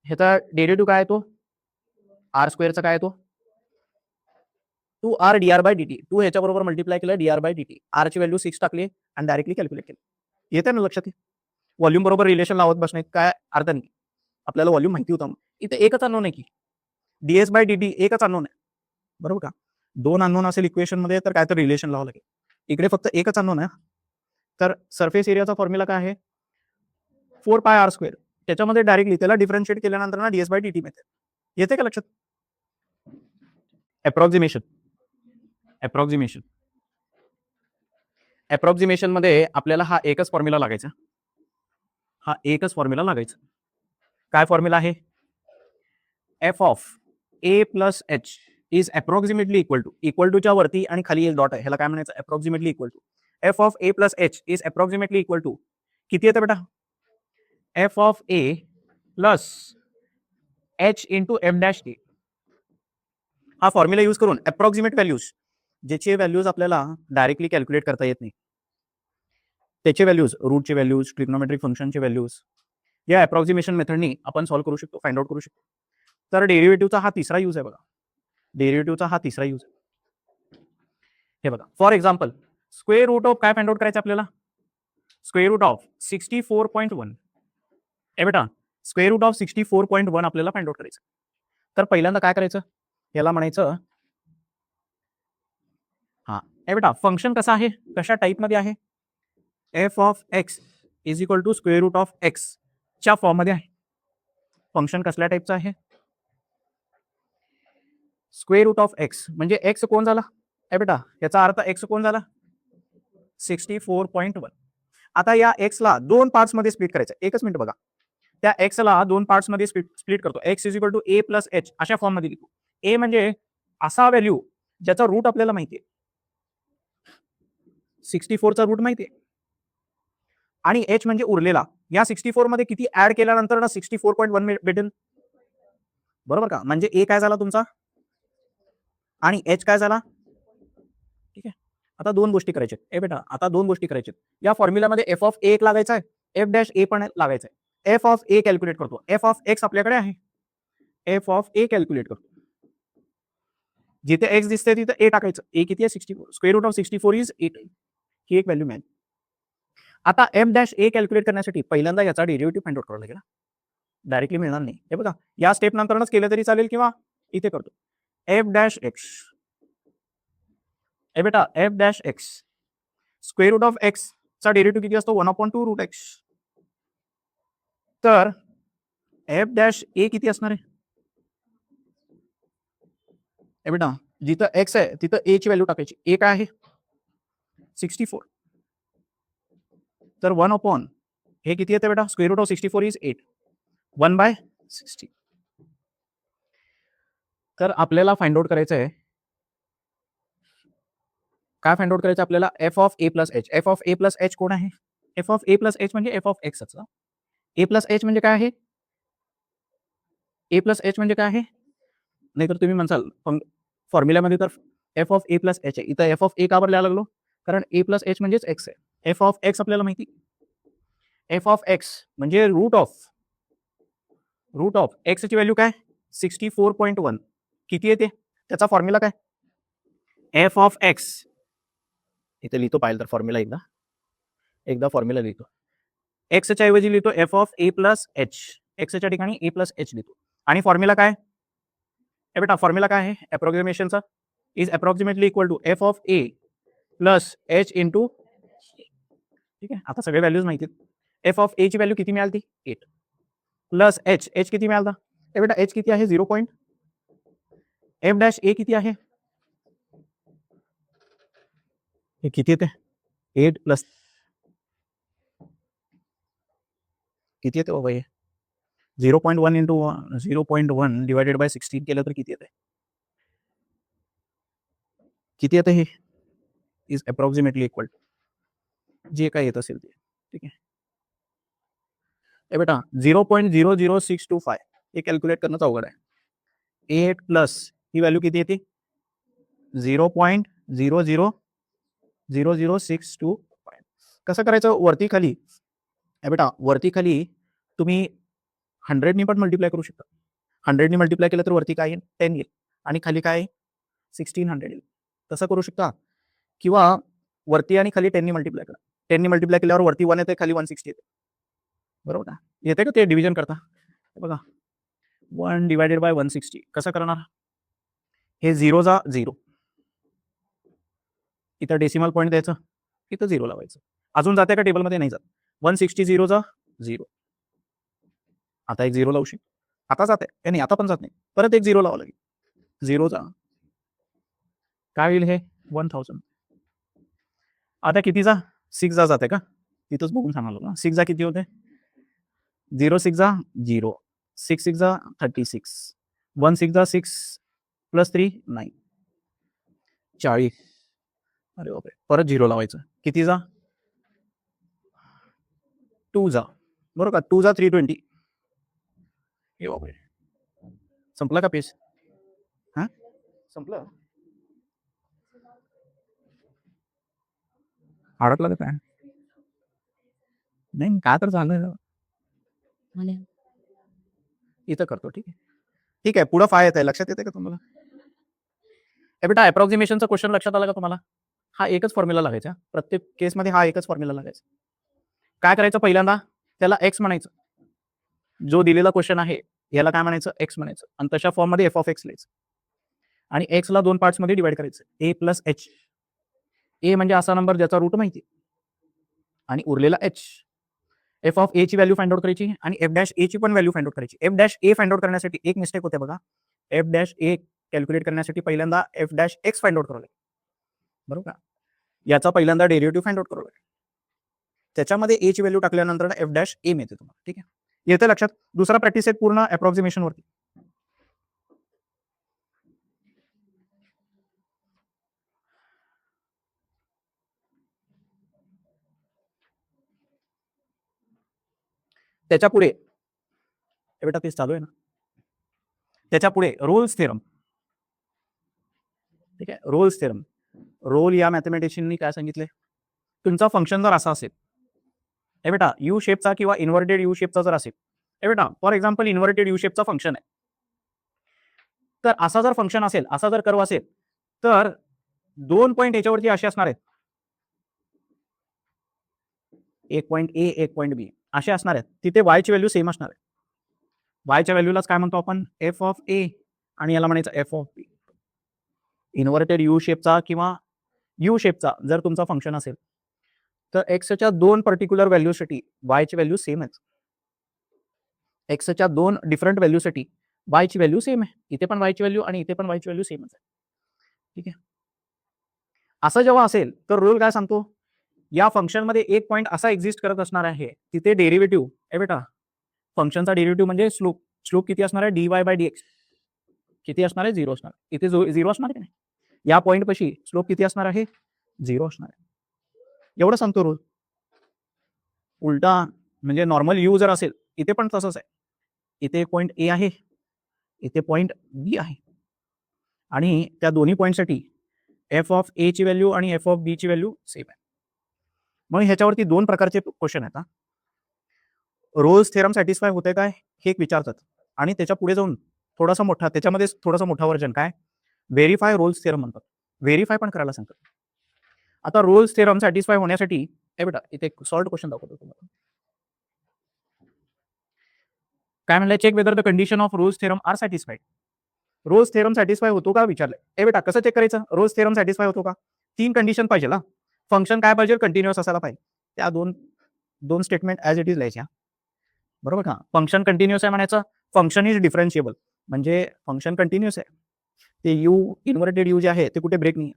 ह्याचा डेरिव्हेटिव्ह काय येतो, r स्क्वेअरचा काय येतो, 2r dr बाय dt, 2 ह्याच्या बरोबर मल्टिप्लाय केलं dr बाय dt, r ची व्हॅल्यू 6 टाकली आणि डायरेक्टली कॅल्क्युलेट केली. येते ना लक्षात, व्हॉल्यूम बरोबर रिलेशन लावत बसणे काय अर्थ नाही, आपल्याला व्हॉल्यूम माहिती होतं, इथे एकच अननोन आहे की ds बाय dt, एकच अननोन आहे, बरोबर का? 2 अननोन असेल इक्वेशन मध्ये तर काय तर रिलेशन लावावं लागेल, इकडे फक्त एकच अननोन आहे. तर सरफेस एरियाचा फॉर्म्युला काय आहे, 4 पाय r स्क्वेअर, त्याच्यामध्ये डायरेक्टली त्याला डिफरन्शिएट केल्यानंतर ना ds बाय dt मिळते. येते का लक्षात, अप्रॉक्सिमेशन मध्ये आपल्याला हा एकच फॉर्म्युला लागायचा, काय फॉर्म्युला आहे, f of a plus h is approximately equal टूच्या वरती आणि खाली एक डॉट आहे, ह्याला काय म्हणायचं, approximately equal to, f of a plus h is approximately equal to किती येतं बेटा, f of a plus h into m dash a. हा फॉर्म्युला यूज करून अप्रॉक्सिमेट व्हॅल्यूज, ज्याचे व्हॅल्यूज आपल्याला डायरेक्टली कॅल्क्युलेट करता येत नाही, त्याचे व्हॅल्यूज, रूटचे व्हॅल्यूज, ट्रिग्नोमेट्रिक फंक्शनचे व्हॅल्यूज, या अप्रॉक्सिमेशन मेथडनी आपण सॉल्व्ह करू शकतो, फाइंड आउट करू शकतो. तर डेरिव्हेटिव्हचा हा तिसरा यूज आहे बघा, हे बघा, for example square root of काय फाइंड आउट करायचं आपल्याला, स्क्वेअर रूट ऑफ 64.1. ए बेटा, स्क्वेअर रूट ऑफ 64.1 आपल्याला फाइंड आउट करायचं. तर पहिल्यांदा काय करायचं, याला म्हणायचं, हा ए बेटा फंक्शन कसं आहे, कशा टाईपमध्ये आहे, f of x is equal to square root of x च्या फॉर्ममध्ये आहे. फंक्शन कसल्या टाईपचं आहे, स्क्वेअर रूट ऑफ एक्स म्हणजे एक्स कोण झाला बेटा, याचा अर्थ एक्स कोण झाला 64.1. आता या एक्सला दोन पार्ट्स मध्ये स्प्लिट करायचं. एकच मिनिट बघा, त्या एक्सला दोन पार्ट्स मध्ये स्प्लिट करतो. X is equal to a plus h अशा फॉर्म मध्ये लिहितो. ए म्हणजे असा व्हॅल्यू ज्याचा रूट आपल्याला माहितीये, 64 चा रूट माहितीये, आणि एच म्हणजे उरलेला. या 64 मध्ये किती ऍड केल्यानंतर ना 64.1 भेटेल, बरोबर का? म्हणजे ए काय झाला तुमचा आणि एच काय झाला. ठीक आहे, आता दोन गोष्टी करायच्या बेटा. आता दोन गोष्टी करायच्या. या फॉर्म्युलामध्ये एफ ऑफ ए एक लागायचा आहे, एफ डॅश ए पण लागायचा आहे. एफ ऑफ ए कॅल्क्युलेट करतो. एफ ऑफ एक्स आपल्याकडे आहे, एफ ऑफ ए कॅल्क्युलेट करतो. जिथे एक्स दिसते तिथे ए टाकायचं. ए किती आहे 64. Square root of 64 is 8. ही एक व्हॅल्यू मिळाली. आता एफ डॅश ए कॅल्क्युलेट करण्यासाठी पहिल्यांदा याचा डेरिव्हेटिव्ह फाइंड आउट करावं लागेल. डायरेक्टली मिळणार नाही. हे बघा, या स्टेप नंतरच केलं तरी चालेल किंवा इथे करतो. एफ डॅश एक्स बेटा, f dash x square root of x चा डेरिव्हेटिव्ह किती असतो 1/2 रूट एक्स. तर एफ डॅश ए किती असणार आहे बेटा, जिथं एक्स आहे तिथं ए ची व्हॅल्यू टाकायची. ए काय आहे 64. तर 1/, हे किती येते बेटा, स्क्वेअर रूट ऑफ 64 इज 8, 1/60. तर आपल्याला फाइंड आउट करायचं आहे, काय फाइंड आउट करायचं आपल्याला, F of A plus H. F of A plus H कोण आहे, F of A plus H म्हणजे F of X. A plus H म्हणजे काय आहे, ए प्लस एच म्हणजे काय आहे. नाहीतर तुम्ही म्हणसाल फॉर्म्युल्यामध्ये तर F of A plus H आहे, इथं एफ ऑफ ए का बरं लिहायला लागलो, कारण ए प्लस एच म्हणजेच एक्स आहे. एफ ऑफ एक्स आपल्याला माहिती, एफ ऑफ एक्स म्हणजे रूट ऑफ एक्स ची व्हॅल्यू काय 64.1 किती येते, त्याचा फॉर्म्युला काय, एफ ऑफ एक्स. इथे लिहितो पाहिजे तर फॉर्म्युला एकदा फॉर्म्युला लिहितो. एक्सच्या ऐवजी लिहितो F of A plus H, एक्सच्या ठिकाणी ए प्लस एच लिहितो. आणि फॉर्म्युला काय बेटा, फॉर्म्युला काय आहे अप्रॉक्सिमेशनचा, is approximately equal to F of A plus H into. ठीक आहे, आता सगळे व्हॅल्यूज माहिती. एफ ऑफ ए ची व्हॅल्यू किती मिळाली, 8 प्लस एच. एच किती मिळाला बेटा, एच किती आहे 0. एफ डॅश ए किती आहे, हे किती येते 8 प्लस किती येते बाबा, हे 0.1 इंटू 0.1 डिवायडेड बाय 16 केलं तर किती येते, किती येते, हे इज अप्रॉक्सिमेटली इक्वल जे काय येत असेल ते. ठीक आहे बेटा, 0.00625 हे कॅल्क्युलेट करणं अवघड आहे. 8 प्लस ही व्हॅल्यू किती येते 0.0000625. कसं करायचं, वरती खाली बेटा, वरती खाली तुम्ही 100 नी पण मल्टिप्लाय करू शकता. 100 नी मल्टिप्लाय केलं तर वरती काय येईल 10 येईल, आणि खाली काय 1600 येईल. तसं करू शकता, किंवा वरती आणि खाली 10 नी मल्टिप्लाय करा. 10 नी मल्टिप्लाय केल्यावर वरती 1 येते, खाली 160 येते, बरोबर का? येते का ते डिव्हिजन करता, बघा 1 डिवायडेड बाय 160 कसं करणार, हे 0 जा 0, इथं डेसिमल पॉईंट द्यायचं, इथं 0 लावायचं. अजून जाते का टेबलमध्ये, नाही जात. 160 0 जा 0, आता एक 0 लावू शकतो, आता जाते नाही, आता पण जात नाही, परत एक 0 लावा लागेल, 0 जा काय होईल, हे 1000. आता कितीचा 6 जा जाते का, तिथंच बघून सांगालो ना, 6 जा किती होते 0 6 जा 0, 6 6 जा 36, 1 6 जा 6 प्लस 3 9, 40. अरे बापरे, परत 0 लावायचं, किती जा 2 जा, बरोबर का, 2 जा 320. हे बापरे, संपला का पेज, हा संपलं, अडकला का काय, नाही काय तर झालं, इथं करतो. ठीक आहे, ठीक आहे, पुढं 5 येत आहे, लक्षात येते का तुम्हाला. बेटा, अप्रॉक्सिमेशनचा क्वेश्चन लक्षात आला का तुम्हाला, हा एकच फॉर्म्युला लागायचा प्रत्येक केसमध्ये, हा एकच फॉर्म्युला लागायचा. काय करायचं, पहिल्यांदा त्याला एक्स म्हणायचं, जो दिलेला क्वेश्चन आहे याला काय म्हणायचं, एक्स म्हणायचं, आणि तशा फॉर्म मध्ये एफ ऑफ एक्स लिहायचं, आणि एक्सला दोन पार्ट्स मध्ये डिवाइड करायचं, ए प्लस एच. ए म्हणजे असा नंबर ज्याचा रूट माहिती, आणि उरलेला एच. एफ ऑफ ए ची व्हॅल्यू फाइंड आउट करायची, आणि एफ डॅश ए ची पण व्हॅल्यू फाइंड आउट करायची. एफ डॅश ए फाइंड आउट करण्यासाठी एक मिस्टेक होते बघा, एफ डॅश ए कॅल्क्युलेट करण्यासाठी पहिल्यांदा F dash X find out करावं लागेल, बरोबर का. याचा पहिल्यांदा डेरिव्हेटिव्ह फाइंड आउट करावं लागेल, त्याच्यामध्ये ए ची व्हॅल्यू टाकल्यानंतर एफ डॅश ए मिळते तुम्हाला. ठीक आहे, येते लक्षात. दुसरा प्रॅक्टिस आहे पूर्ण अप्रॉक्सिमेशन वरती. त्याच्या पुढे बेटा तेच चालू आहे ना, त्याच्या पुढे रोल्स थेरम. ठीक आहे, रोल्स थेरम. रोल या मॅथमॅटिशियननी काय सांगितले, तुमचा फंक्शन जर असा असेल हे बेटा यू शेपचा किंवा इन्व्हर्टेड यू शेपचा जर असेल, हे बेटा फॉर एक्झाम्पल इन्व्हर्टेड यू शेपचा फंक्शन आहे, तर असा जर फंक्शन असेल, असा जर कर्व असेल, तर 2 पॉईंट याच्यावरती असे असणार आहेत, एक पॉईंट ए एक पॉईंट बी असे असणार आहेत, तिथे वायची व्हॅल्यू सेम असणार आहे. वायच्या व्हॅल्यूलाच काय म्हणतो आपण, एफ ऑफ ए, आणि याला म्हणायचं F of B. Inverted U शेपचा किंवा यू शेपचा जर तुमचा फंक्शन असेल, तर एक्सच्या 2 पर्टिक्युलर व्हॅल्यूसाठी वायची व्हॅल्यू सेम आहे. एक्सच्या 2 डिफरंट व्हॅल्यूसाठी वायची व्हॅल्यू सेम आहे. इथे पण वायची व्हॅल्यू आणि इथे पण वायची व्हॅल्यू सेमच आहे. ठीक आहे, असं जेव्हा असेल तर रूल काय सांगतो, या फंक्शनमध्ये एक पॉईंट असा एक्झिस्ट करत असणार आहे, तिथे डेरिव्हेटिव्ह आहे बेटा, फंक्शनचा डेरिव्हेटिव्ह म्हणजे स्लोप. स्लोप किती असणार आहे, dy बाय dx किती असणार आहे, 0 असणार. इथे 0 असणार आहे की नाही, या पॉईंट पाशी स्लोप किती असणार आहे, 0 असणार आहे. एवढं सांगतो रूल. उलटा म्हणजे नॉर्मल यू जर असेल, इथे पण तसंच आहे. इथे एक पॉईंट ए आहे, इथे पॉईंट बी आहे, आणि त्या दोन्ही पॉईंटसाठी एफ ऑफ ए ची व्हॅल्यू आणि एफ ऑफ बी ची व्हॅल्यू सेम आहे. मग ह्याच्यावरती 2 प्रकारचे क्वेश्चन आहेत. रोल्स थेरम सॅटिस्फाय होते काय हे एक विचारतात, आणि त्याच्या पुढे जाऊन थोडासा मोठा, त्याच्यामध्ये थोडासा मोठा व्हर्जन काय, व्हेरीफाय रोल्स थेरम म्हणतात. व्हेरीफाय पण करायला सांगतात. आता रोल्स थेरम सॅटिस्फाय होण्यासाठी हे बेटा इथे एक सॉल्ट क्वेश्चन दाखवतो तुम्हाला. काय म्हणलंय, check whether the condition of Rolle's theorem are satisfied. Rolle's theorem satisfy होतो का विचारलंय. ए बेटा कसं चेक करायचं, रोल्स थेरम सॅटिस्फाय होतो का. 3 कंडिशन पाहिजे ना, फंक्शन काय पाहिजे, कंटिन्युअस असायला पाहिजे. त्या दोन स्टेटमेंट ऍज इट इज लिहायच्या, बरोबर का. फंक्शन कंटिन्युअस आहे म्हणायचं, फंक्शन इज डिफरन्शिएबल, म्हणजे फंक्शन कंटिन्युअस आहे, ते यू इन्व्हर्टेड यू जे आहे ते कुठे ब्रेक नाही,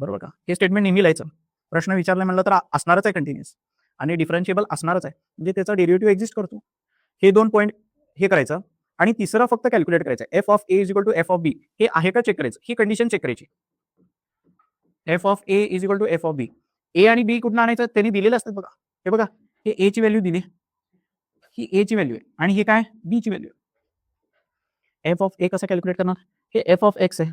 बरोबर का. हे स्टेटमेंट नेहमी लिहायचं. प्रश्न विचारला म्हणलं तर असणारच आहे कंटिन्युअस, आणि डिफरन्शिएबल असणारच आहे, म्हणजे त्याचा डेरिव्हेटिव्ह एक्झिस्ट करतो. हे 2 पॉईंट हे करायचं, आणि तिसरं फक्त कॅल्क्युलेट करायचं, F of A is equal to F of B हे आहे का चेक करायचं, ही कंडिशन चेक करायची. F of A is equal to F of B, A आणि बी कुठून आणायचं, त्यांनी दिलेलं असतात बघा. हे बघा, हे ए ची व्हॅल्यू दिली, ही ए ची व्हॅल्यू आहे, आणि हे काय बी ची व्हॅल्यू आहे. एफ ऑफ ए कसं कॅल्क्युलेट करणार, हे एफ ऑफ एक्स आहे,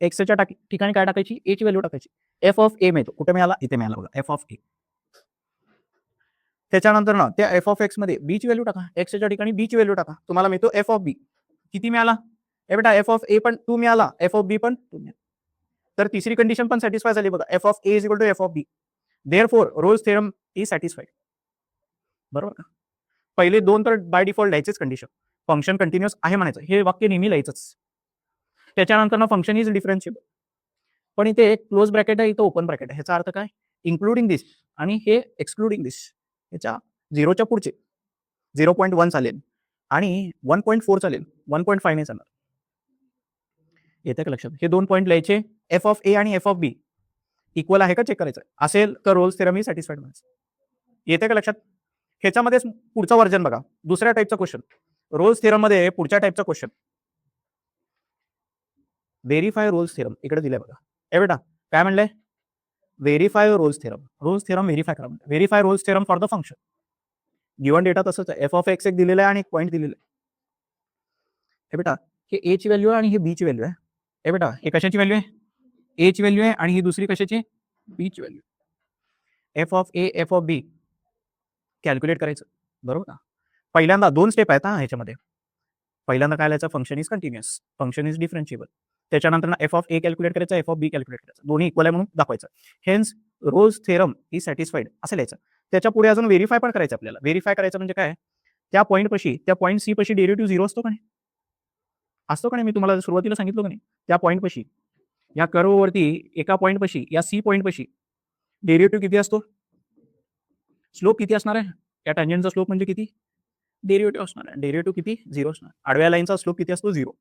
एक्सच्या ठिकाणी काय टाकायची, ए ची व्हॅल्यू टाकायची. एफ ऑफ ए मिळतो, कुठे मिळाला, इथे मिळाला बघा, एफ ऑफ ए. त्याच्यानंतर ना त्या एफ ऑफ एक्स मध्ये बी ची व्हॅल्यू टाका, एक्सच्या ठिकाणी बी ची व्हॅल्यू टाका, तुम्हाला मिळतो एफ ऑफ बी. किती मिळाला, ए बेटा एफ ऑफ ए पण 2 मिळाला, एफ ऑफ बी पण 2 मिळाला. तर तिसरी कंडिशन पण सॅटिस्फाय झाली बघा, F of A is equal to F of B, therefore Rolle's theorem is satisfied, बरोबर का. पहिले 2 तर बाय डिफॉल्ट लिहायचेच कंडिशन, फंक्शन कंटिन्युअस आहे म्हणायचं, हे वाक्य नेहमी लिहायचंच. त्याच्यानंतर ना फंक्शन इज डिफरन्शिएबल, पण इथे एक क्लोज ब्रॅकेट आहे, इथं ओपन ब्रॅकेट आहे. ह्याचा अर्थ काय, इन्क्लुडिंग दिस आणि हे एक्सक्लुडिंग दिस. ह्याच्या 0च्या पुढचे 0.1 चालेल, आणि 1.4 चालेल, 1.5 नाही चालणार. येते का लक्षात. हे 2 पॉईंट लिहायचे, एफ ऑफ ए आणि एफ ऑफ बी इक्वल आहे का चेक करायचं, असेल तर रोल्स थेरम ही सॅटिस्फाईड म्हणायचं. येते का लक्षात. ह्याच्यामध्ये पुढचा व्हर्जन बघा, दुसऱ्या टाईपचा क्वेश्चन, रोल्स थेरम मध्ये पुढच्या टाईपचा क्वेश्चन, व्हेरीफाय रोल्स थेरम इकडे दिलाय बघा. ए बेटा काय म्हणलंय, verify Rolle's theorem, Rolle's theorem verify करा, verify Rolle's theorem for the function. Given data तसंच आहे, एफ ऑफ एक्स एक दिलेला आहे आणि एक पॉईंट दिलेला आहे. हे बेटा हे ए ची व्हॅल्यू आहे आणि हे बी ची व्हॅल्यू आहे. हे बेटा हे कशाची व्हॅल्यू आहे, ए ची व्हॅल्यू आहे, आणि ही दुसरी कशाची, बी ची value. F of A F of B calculate करायचं, बरोबर का. पहिल्यांदा 2 स्टेप आहेत ह्याच्यामध्ये. पहिल्यांदा काय लिहायचं, function is continuous, function is differentiable. त्याच्यानंतर एफ ऑफ ए कॅल्क्युलेट करायचं, एफ ऑफ बी कॅल्क्युलेट करायचं, दोन्ही इक्वल आहे म्हणून दाखवायचं. Hence Rolle's theorem is satisfied असं लिहायचं. त्याच्या पुढे अजून व्हेरीफाय पण करायचं आपल्याला. व्हेरीफाय करायचं म्हणजे काय, त्या पॉईंट पाशी, त्या पॉईंट सी पाशी डेरिव्हेटिव्ह 0 असतो का नाही, असतो का नाही, मी तुम्हाला सुरुवातीला सांगितलं का नाही, त्या पॉईंट पाशी, या कर्ववरती एका पॉईंट पाशी, या सी पॉईंट पाशी डेरिव्हेटिव्ह किती असतो, स्लोप किती असणार आहे, या टँजंटचा स्लोप म्हणजे किती, डेरिव्हेटिव्ह असणार आहे. डेरिव्हेटिव्ह किती, 0 असणार. आडव्या लाईनचा स्लोप किती असतो, 0.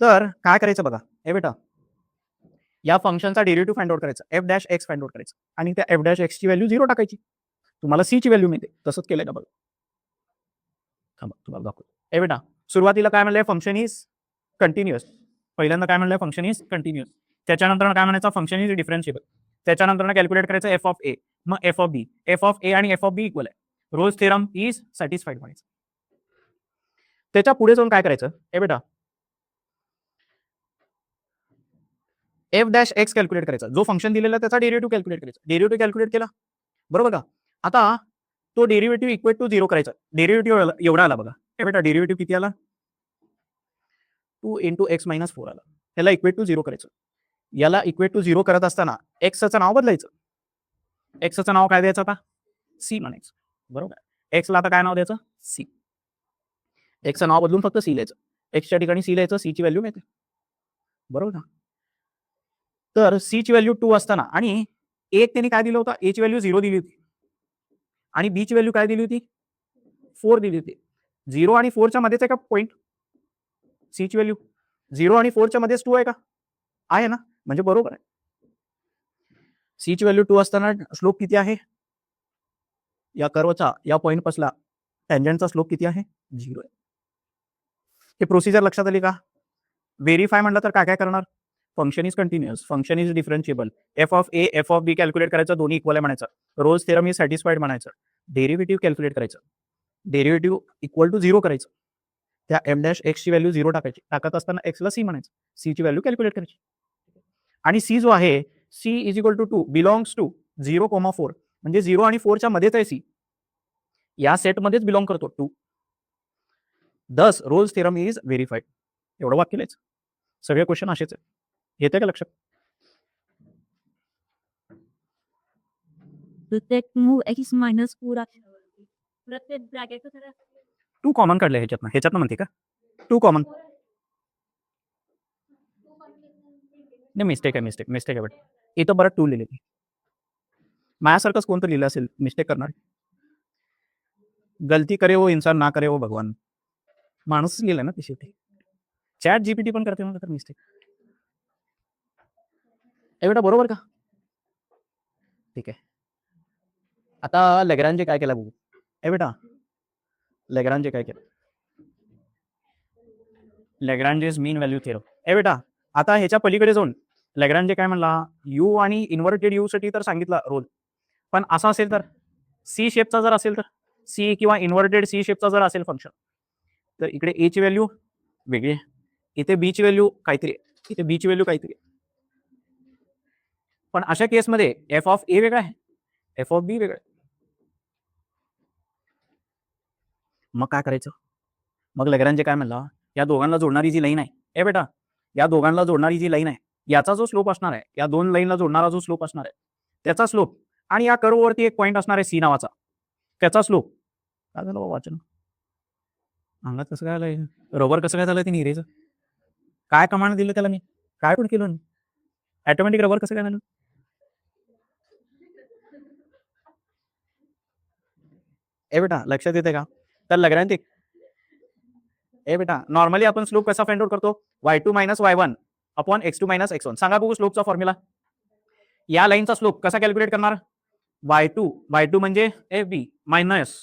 तर काय करायचं बघा, हे बेटा या फंक्शनचा डेरिव्हेटिव्ह फाइंड आउट करायचा, F dash X find out करायचं आणि त्या एफ डॅश एक्सची व्हॅल्यू 0 टाकायची. तुम्हाला सी ची व्हॅल्यू मिळते. तसंच केलंय ना बघा. थांबा तुम्हाला दाखवतो. हे बेटा सुरुवातीला काय म्हणलंय, फंक्शन इज कंटिन्युअस. पहिल्यांदा काय म्हणलंय, फंक्शन इज कंटिन्युअस. त्याच्यानंतर काय म्हणायचं, फंक्शन इज डिफरन्शिएबल. त्याच्यानंतर कॅल्क्युलेट करायचं एफ ऑफ ए, मग F of B. F of A आणि एफ ऑफ बी इक्वल आहे. रोज थेरम इज सॅटिस्फाईड म्हणायचं. त्याच्या पुढे जाऊन काय करायचं, हे बेटा एफ डॅश एक्स कॅल्क्युलेट करायचा. जो फंक्शन दिलेला त्याचा डेरिव्हेटिव्ह कॅल्क्युलेट करायचा. डेरिव्हेटिव्ह कॅल्क्युलेट केला बरोबर का. आता तो डेरिव्हेटिव्ह इक्वेट टू 0 करायचा. डेरिव्हेटिव्ह एवढा आला बघा, हे बेटा डेरिव्हेटिव्ह किती आला, 2 इंटू एक्स मायनस 4 आला. ह्याला इक्वेट टू 0 करायचं. याला इक्वेट टू 0 करत असताना एक्सचं नाव बदलायचं. एक्सचं नाव काय द्यायचं आता, सी म्हणायचं बरोबर. एक्सला आता काय नाव द्यायचं, सी. एक्सचं नाव बदलून फक्त सी लिहायचं. एक्सच्या ठिकाणी सी लिहायचं, सी ची व्हॅल्यू मिळते बरोबर ना. तर सी ची व्हॅल्यू 2 असताना आणि एक त्यांनी काय दिलं होतं, ए ची व्हॅल्यू 0 दिली होती आणि बी ची व्हॅल्यू काय दिली होती, 4 दिली होती. 0 आणि 4 च्या मध्येच आहे का पॉईंट, सी ची व्हॅल्यू 0 आणि 4 च्या मध्येच 2 आहे का, आहे ना, म्हणजे बरोबर आहे. सी ची व्हॅल्यू 2 असताना स्लोप किती आहे, या कर्वचा या पॉईंट पासला टँजंटचा स्लोप किती आहे, 0 आहे. हे प्रोसिजर लक्षात आली का. व्हेरीफाय म्हटलं तर काय काय करणार, function is continuous, function is differentiable, F of A F of B calculate करायचं, दोन्ही इक्वल आहे म्हणायचं. रोज थेरम इज सॅटिस्फाईड म्हणायचं. डेरिव्हेटिव्ह कॅल्क्युलेट करायचं, डेरिव्हेटिव्ह इक्वल टू 0 करायचं. त्या एम डॅश एक्सची व्हॅल्यू 0 टाकायची. टाकत असताना एक्सला सी म्हणायचं, सी ची व्हॅल्यू कॅल्क्युलेट करायची. आणि सी जो आहे, c is equal to 2 belongs to 0,4 म्हणजे 0 आणि 4 च्या मध्येच आहे सी, या सेटमध्येच बिलॉंग करतो 2. दस रोल्स थेरम इज व्हेरीफाईड. एवढं वाक्य लिहायचं. सगळे क्वेश्चन असेच आहेत. येते का लक्षात. प्रत्येक मूव एक्स मायनस पूरा प्रत्येक ब्रॅकेट 2 कॉमन काढले ह्याच्यातनं म्हणते का, 2 कॉमन. नाही मिस्टेक आहे बट इथं बरं 2 लिहिलेली. माझ्यासारखंच कोणतं लिहिलं असेल मिस्टेक करणार. गलती करे वो इंसान, ना करे वो भगवान. माणूसच लिहिलं ना ते शेवटी. चॅट जीपीटी पण करते म्हणलं तर मिस्टेक. हे बेटा बरोबर का, ठीक आहे. आता लॅग्रांजे काय केलं बघू. हे बेटा लॅग्रांजे काय केलं, लॅग्रांजेस मीन व्हॅल्यू थेरम. हे बेटा आता ह्याच्या पलीकडे जाऊन लॅग्रांजे काय म्हणला, यू आणि इन्व्हर्टेड यू साठी तर सांगितला रोल, पण असा असेल तर सी शेपचा जर असेल तर, सी किंवा इन्व्हर्टेड सी शेपचा जर असेल फंक्शन, तर इकडे ए ची व्हॅल्यू वेगळी आहे, इथे बी ची व्हॅल्यू काहीतरी आहे, इथे बी ची व्हॅल्यू काहीतरी आहे. पण अशा केसमध्ये एफ ऑफ ए वेगळा आहे, एफ ऑफ बी वेगळा आहे. मग काय करायचं, मग लॅग्रांजे काय म्हणला, या दोघांना जोडणारी जी लाईन आहे, ए बेटा या दोघांना जोडणारी जी लाईन आहे, याचा जो स्लोप असणार आहे, या दोन लाईनला जोडणारा जो स्लोप असणार आहे, त्याचा स्लोप आणि या कर्ववरती एक पॉईंट असणार आहे सी नावाचा, त्याचा स्लोप. काय झालं वाचन अंगात कसं काय आलंय, रबर कसं काय झालं ते निरेचं, काय कमांड दिलं त्याला मी, काय पण केलं ऑटोमॅटिक रबर कसं काय झालं. ए बेटा लक्षात येते का, तर लग्रांचे ए बेटा नॉर्मली आपण स्लोप कसा फाइंड आउट करतो, y2 minus y1 upon x2 minus x1. सांगा बघू स्लोपचा फॉर्म्युला. या लाईनचा स्लोप कसा कॅल्क्युलेट करणार, y2 म्हणजे F B minus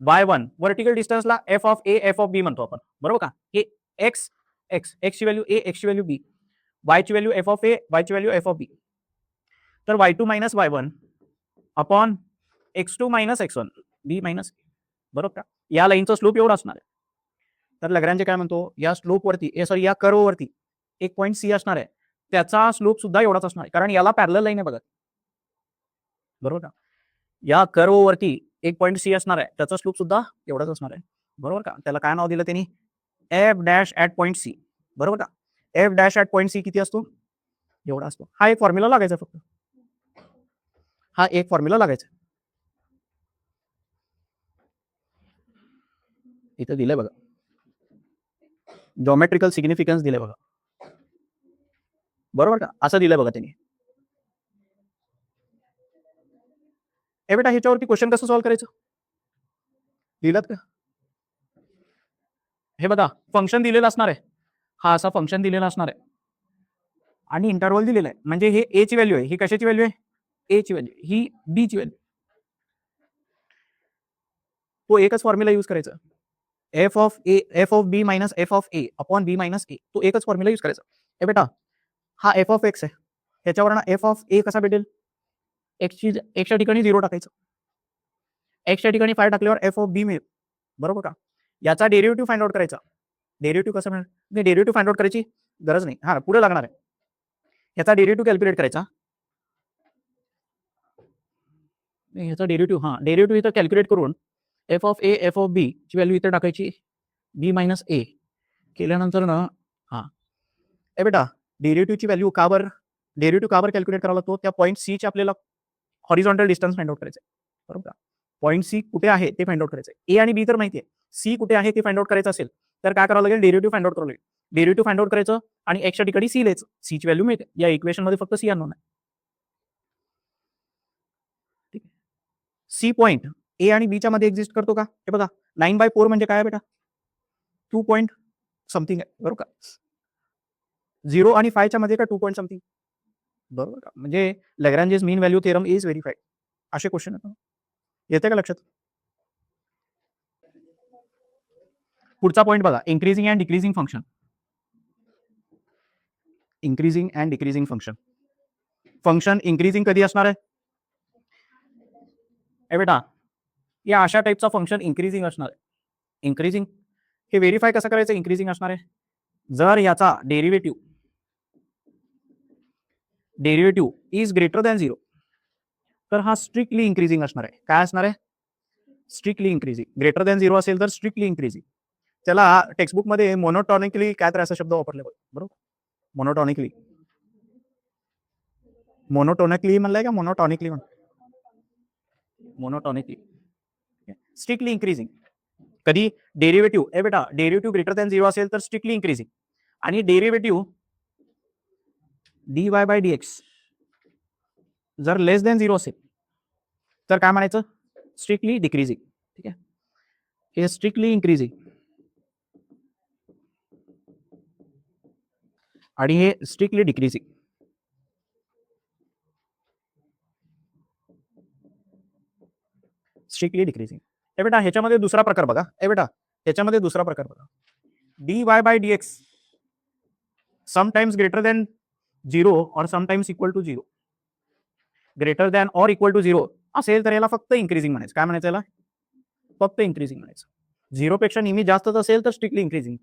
y1 vertical डिस्टन्सला F of A F of B म्हणतो आपण बरोबर का. हे एक्स एक्स ची व्हॅल्यू ए, एक्स ची व्हॅल्यू बी, वाय ची value F of A, Y ची व्हॅल्यू एफ ऑफ बी. तर y2 minus y1 upon x2 minus x1 B minus बरोबर का. या लाईनचा स्लोप एवढा असणार आहे. तर लग्रांजे काय म्हणतो, या स्लोप वरती सॉरी या कर्व वरती एक पॉईंट सी असणार आहे, त्याचा स्लोप सुद्धा एवढाच असणार आहे, कारण याला पॅरलल लाईन आहे बघा बरोबर का. या कर्व वरती एक पॉईंट सी असणार आहे, त्याचा स्लोप सुद्धा एवढाच असणार आहे बरोबर का. त्याला काय नाव दिलं त्यांनी, f dash at point c बरोबर का. F dash at point c किती असतो, एवढा असतो. हा एक फॉर्म्युला लागायचा फक्त, हा एक फॉर्म्युला लागायचा. इथं दिलंय बघा, जॉमेट्रिकल सिग्निफिकन्स दिले बघा बरोबर का, असं दिलंय बघा त्यांनी. ए बेटा ह्याच्यावरती क्वेश्चन कसं सॉल्व्ह करायचं, लिहिलात का. हे बघा फंक्शन दिलेलं असणार आहे, हा असा फंक्शन दिलेला असणार आहे आणि इंटरव्हल दिलेला आहे. म्हणजे हे ए ची व्हॅल्यू आहे, ही कशाची व्हॅल्यू आहे, ए ची व्हॅल्यू, ही बी ची व्हॅल्यू. तो एकच फॉर्म्युला यूज करायचा, F of B minus F of A upon B minus A. तो एकच फॉर्म्युला यूज करायचा. ए बेटा, हा एफ ऑफ एक्स आहे, ह्याच्यावरनं एफ ऑफ ए कसा भेटेल, एक्सच्या ठिकाणी 0 टाकायचं, एक्सच्या ठिकाणी 5 टाकल्यावर एफ ऑफ बी मिळेल. बरोबर का? याचा डेरिव्हेटिव्ह फाइंड आउट करायचा. डेरिव्हेटिव्ह कसं मिळेल, डेरिव्हेटिव्ह फाइंड आउट करायची गरज नाही, हा पुढे लागणार आहे. याचा डेरिव्हेटिव्ह कॅल्क्युलेट करायचा, ह्याचा डेरिव्हेटिव्ह, हा डेरिव्हेटिव्ह इथं कॅल्क्युलेट करून F of A F of B ची व्हॅल्यू इथे टाकायची, बी मायनस ए केल्यानंतर ना, हा ए बेटा, डेरिव्हेटिव्हची व्हॅल्यू का बरं कॅल्क्युलेट करावा लागतो, त्या पॉईंट सी चे आपल्याला हॉरिझॉन्टल डिस्टन्स फाइंड आउट करायचं आहे. बरोबर का? पॉईंट सी कुठे आहे ते फाइंड आउट करायचं आहे. ए आणि बी तर माहिती आहे, सी कुठे आहे ते फाइंड आउट करायचं असेल तर काय करावं लागेल, डेरिव्हेटिव्ह फाइंड आउट करावं लागेल. डेरिव्हेटिव्ह फाइंड आउट करायचं आणि एक्सच्या ठिकाणी सी लिहायचं, सी ची व्हॅल्यू मिळते. या इक्वेशन मध्ये फक्त सी अननोन आहे. ठीक आहे. सी पॉईंट ए आणि बीच्या मध्ये एक्झिस्ट करतो का, हे बघा 9/4 म्हणजे काय बेटा, 2 पॉईंट समथिंग आहे. बरोबर का? 0 आणि 5 च्या मध्ये का 2 पॉईंट समथिंग. बरोबर का? म्हणजे लॅग्रेंजेस mean value theorem is verified. असे क्वेश्चन येतात, येते का लक्षात. पुढचा पॉईंट बघा, increasing and decreasing function. Increasing and decreasing function. Function increasing कधी असणार आहे, ए बेटा, या अशा टाईपचा फंक्शन इन्क्रीजिंग असणार आहे. इन्क्रीजिंग हे व्हेरीफाय कसं करायचं, इन्क्रीजिंग असणार आहे, जर याचा डेरिव्हेटिव्ह इज ग्रेटर दॅन 0 तर हा स्ट्रिक्टली इन्क्रीजिंग असणार आहे. काय असणार आहे, स्ट्रिक्टली इन्क्रीजिंग. ग्रेटर दॅन 0 असेल तर स्ट्रिक्टली इन्क्रीजिंग. त्याला टेक्स्टबुक मध्ये मोनोटॉनिकली काय तर असा शब्द वापरला बरोबर, मोनोटॉनिकली. मोनोटॉनिकली म्हणलाय का मोनोटॉनिकली मोनोटॉनिकली. स्ट्रिक्टली इन्क्रीजिंग कधी, डेरिव्हेटिव्ह, ए बेटा, डेरिव्हेटिव्ह ग्रेटर दॅन 0 असेल तर स्ट्रिक्टली इन्क्रीजिंग, आणि डेरिव्हेटिव्ह dy बाय dx जर लेस दॅन 0 असेल तर काय म्हणायचं, स्ट्रिक्टली डिक्रीजिंग. ठीक आहे, हे स्ट्रिक्टली इन्क्रीजिंग आणि हे स्ट्रिक्टली डिक्रीजिंग. Strictly decreasing. ए बेटा, ह्याच्यामध्ये दुसरा प्रकार बघा, ए बेटा ह्याच्यामध्ये दुसरा प्रकार बघा, dy by dx sometimes greater than 0 और sometimes equal to 0. Greater than or equal to 0 असेल तर याला फक्त इन्क्रीजिंग म्हणायचं. काय म्हणायचं याला, फक्त इन्क्रीजिंग म्हणायचं. 0 पेक्षा नेहमी जास्तच असेल तर स्ट्रिक्टली इन्क्रीजिंग.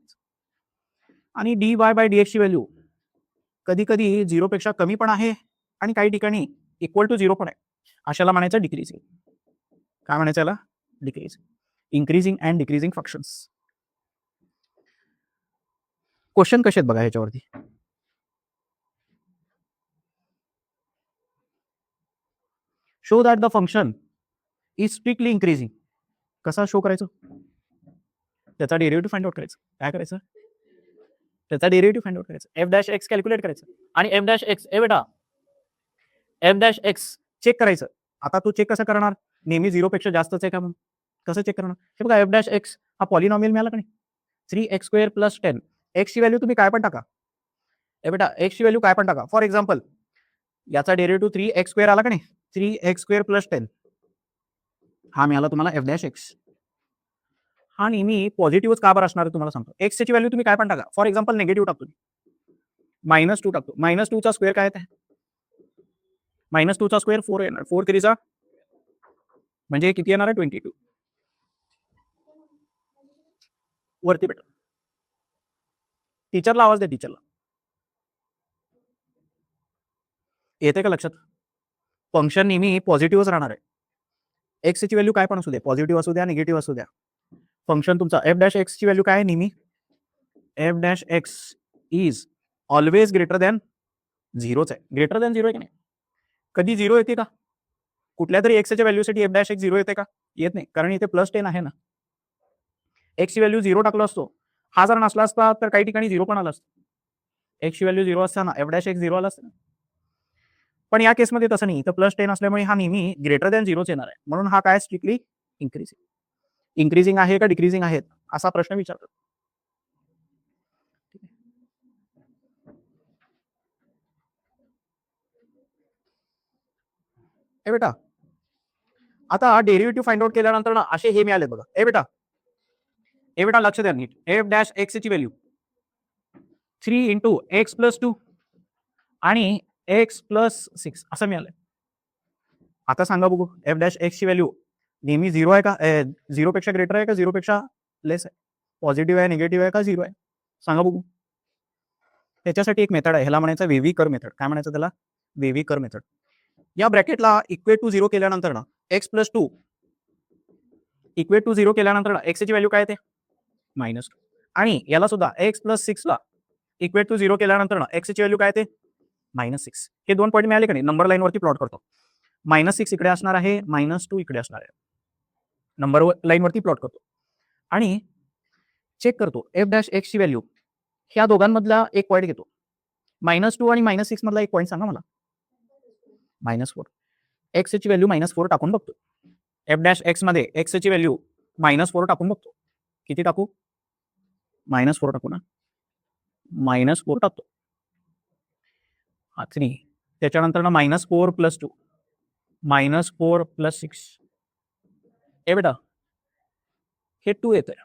आणि dy बाय dx ची व्हॅल्यू कधी कधी 0 पेक्षा कमी पण आहे आणि काही ठिकाणी इक्वल टू 0 पण आहे, अशाला म्हणायचं डिक्रीजिंग. काय म्हणायचं याला, decreasing. Increasing and decreasing functions. Question कसे आहेत बघा ह्याच्यावरती. Show that the function is strictly increasing. कसा शो करायचं, त्याचा डेरिव्हेटिव्ह फाइंड आउट करायचं. काय करायचं, त्याचा डेरिव्हेटिव्ह फाइंड आउट करायचं, एफ डॅश एक्स कॅल्क्युलेट करायचं आणि एफ डॅश एक्स, ए बेटा एफ डॅश एक्स चेक करायचं. आता तू चेक कसं करणार, नेहमी 0 पेक्षा जास्तच आहे का म्हणून कसं चेक करणार. हे बघा, एफ डॅश एक्स हा पॉलिनॉमियल मिळाला का नाही, 3x² + 10. एक्स ची व्हॅल्यू तुम्ही काय पण टाका, ए बेटा एक्स ची व्हॅल्यू काय पण टाका. फॉर एक्झाम्पल याचा डेरिव्हेटिव्ह 3x² आला का नाही, 3x² + 10 हा मिळाला तुम्हाला एफ डॅश एक्स. हा नेहमी पॉझिटिव्हच का बरं असणार आहे तुम्हाला सांगतो. एक्स ची व्हॅल्यू तुम्ही काय पण टाका, फॉर एक्झाम्पल निगेटिव्ह टाकतो, -2 टाकतो. -2 चा स्क्वेअर काय आहे, -2 चा स्क्वेअर 4 येणार, 4 3 म्हणजे किती येणार आहे, 22. वरती बेटा टीचरला आवाज द्या, टीचरला. येते का लक्षात. फंक्शन नेहमी पॉझिटिव्हच राहणार आहे. एक्स ची व्हॅल्यू काय पण असू द्या, पॉझिटिव्ह असू द्या, निगेटिव्ह असू द्या. फंक्शन तुमचा एफ डॅश एक्स ची व्हॅल्यू काय आहे, नेहमी F dash X is always greater than 0च आहे. ग्रेटर दॅन 0 आहे की नाही, कधी 0 येते का, कुठल्या तरी एक्सच्या व्हॅल्यूसाठी एफ डॅश एक्स 0 येते का, येत नाही, कारण इथे +10 आहे ना. एक्सची व्हॅल्यू 0 टाकलो असतो, हा जर नसला असता तर काही ठिकाणी 0 पण आला असतं. एक्सची व्हॅल्यू 0 असताना एफ डॅश एक्स 0 आला असतं. पण या केसमध्ये तसं नाही, तर +10 असल्यामुळे हा नेहमी ग्रेटर दॅन 0च येणार आहे. म्हणून हा काय स्ट्रिक्टली इन्क्रीजिंग. इन्क्रीजिंग आहे का डिक्रीजिंग आहेत असा प्रश्न विचारतात. ए बेटा, आता डेरिव्हेटिव्ह फाइंड आउट केल्यानंतर ना असे हे मिळाले बघा. ए बेटा लक्ष द्या नीट. एफ डॅश एक्स ची व्हॅल्यू 3 इंटू एक्स प्लस 2 आणि एक्स प्लस 6 असं मिळालंय. आता सांगा बघू, एफ डॅश एक्स ची व्हॅल्यू नेहमी 0 आहे का, 0 पेक्षा ग्रेटर आहे का 0 पेक्षा लेस आहे, पॉझिटिव्ह आहे, निगेटिव्ह आहे का 0 आहे, सांगा बघू. त्याच्यासाठी एक मेथड आहे, ह्याला म्हणायचं वेव्ही कर मेथड. काय म्हणायचं त्याला? वेव्ही कर मेथड. या ब्रॅकेटला इक्वेट टू 0 केल्यानंतर ना एक्स प्लस 2 इक्वेट टू 0 केल्यानंतर ना एक्सची व्हॅल्यू काय येते? -2. आणि याला सुद्धा एक्स प्लस 6 ला इक्वेट टू 0 केल्यानंतर ना एक्सची व्हॅल्यू काय येते? -6. हे 2 पॉईंट मिळाले का नाही? नंबर लाईन वरती प्लॉट करतो. -6 इकडे असणार आहे, -2 इकडे असणार आहे. नंबर लाईन वरती प्लॉट करतो आणि चेक करतो एफ डॅश एक्स ची व्हॅल्यू ह्या दोघांमधला एक पॉईंट घेतो. -2 आणि -6 मधला एक पॉईंट सांगा मला. -4. एक्स ची व्हॅल्यू -4 टाकून बघतो. एफ डॅश एक्स मध्ये एक्स ची व्हॅल्यू -4 टाकून बघतो. किती टाकू? -4 टाकू ना. -4 टाकतो. 3. त्याच्यानंतर ना -4 + 2 -4 + 6. ए बेटा, हे 2 येतंय,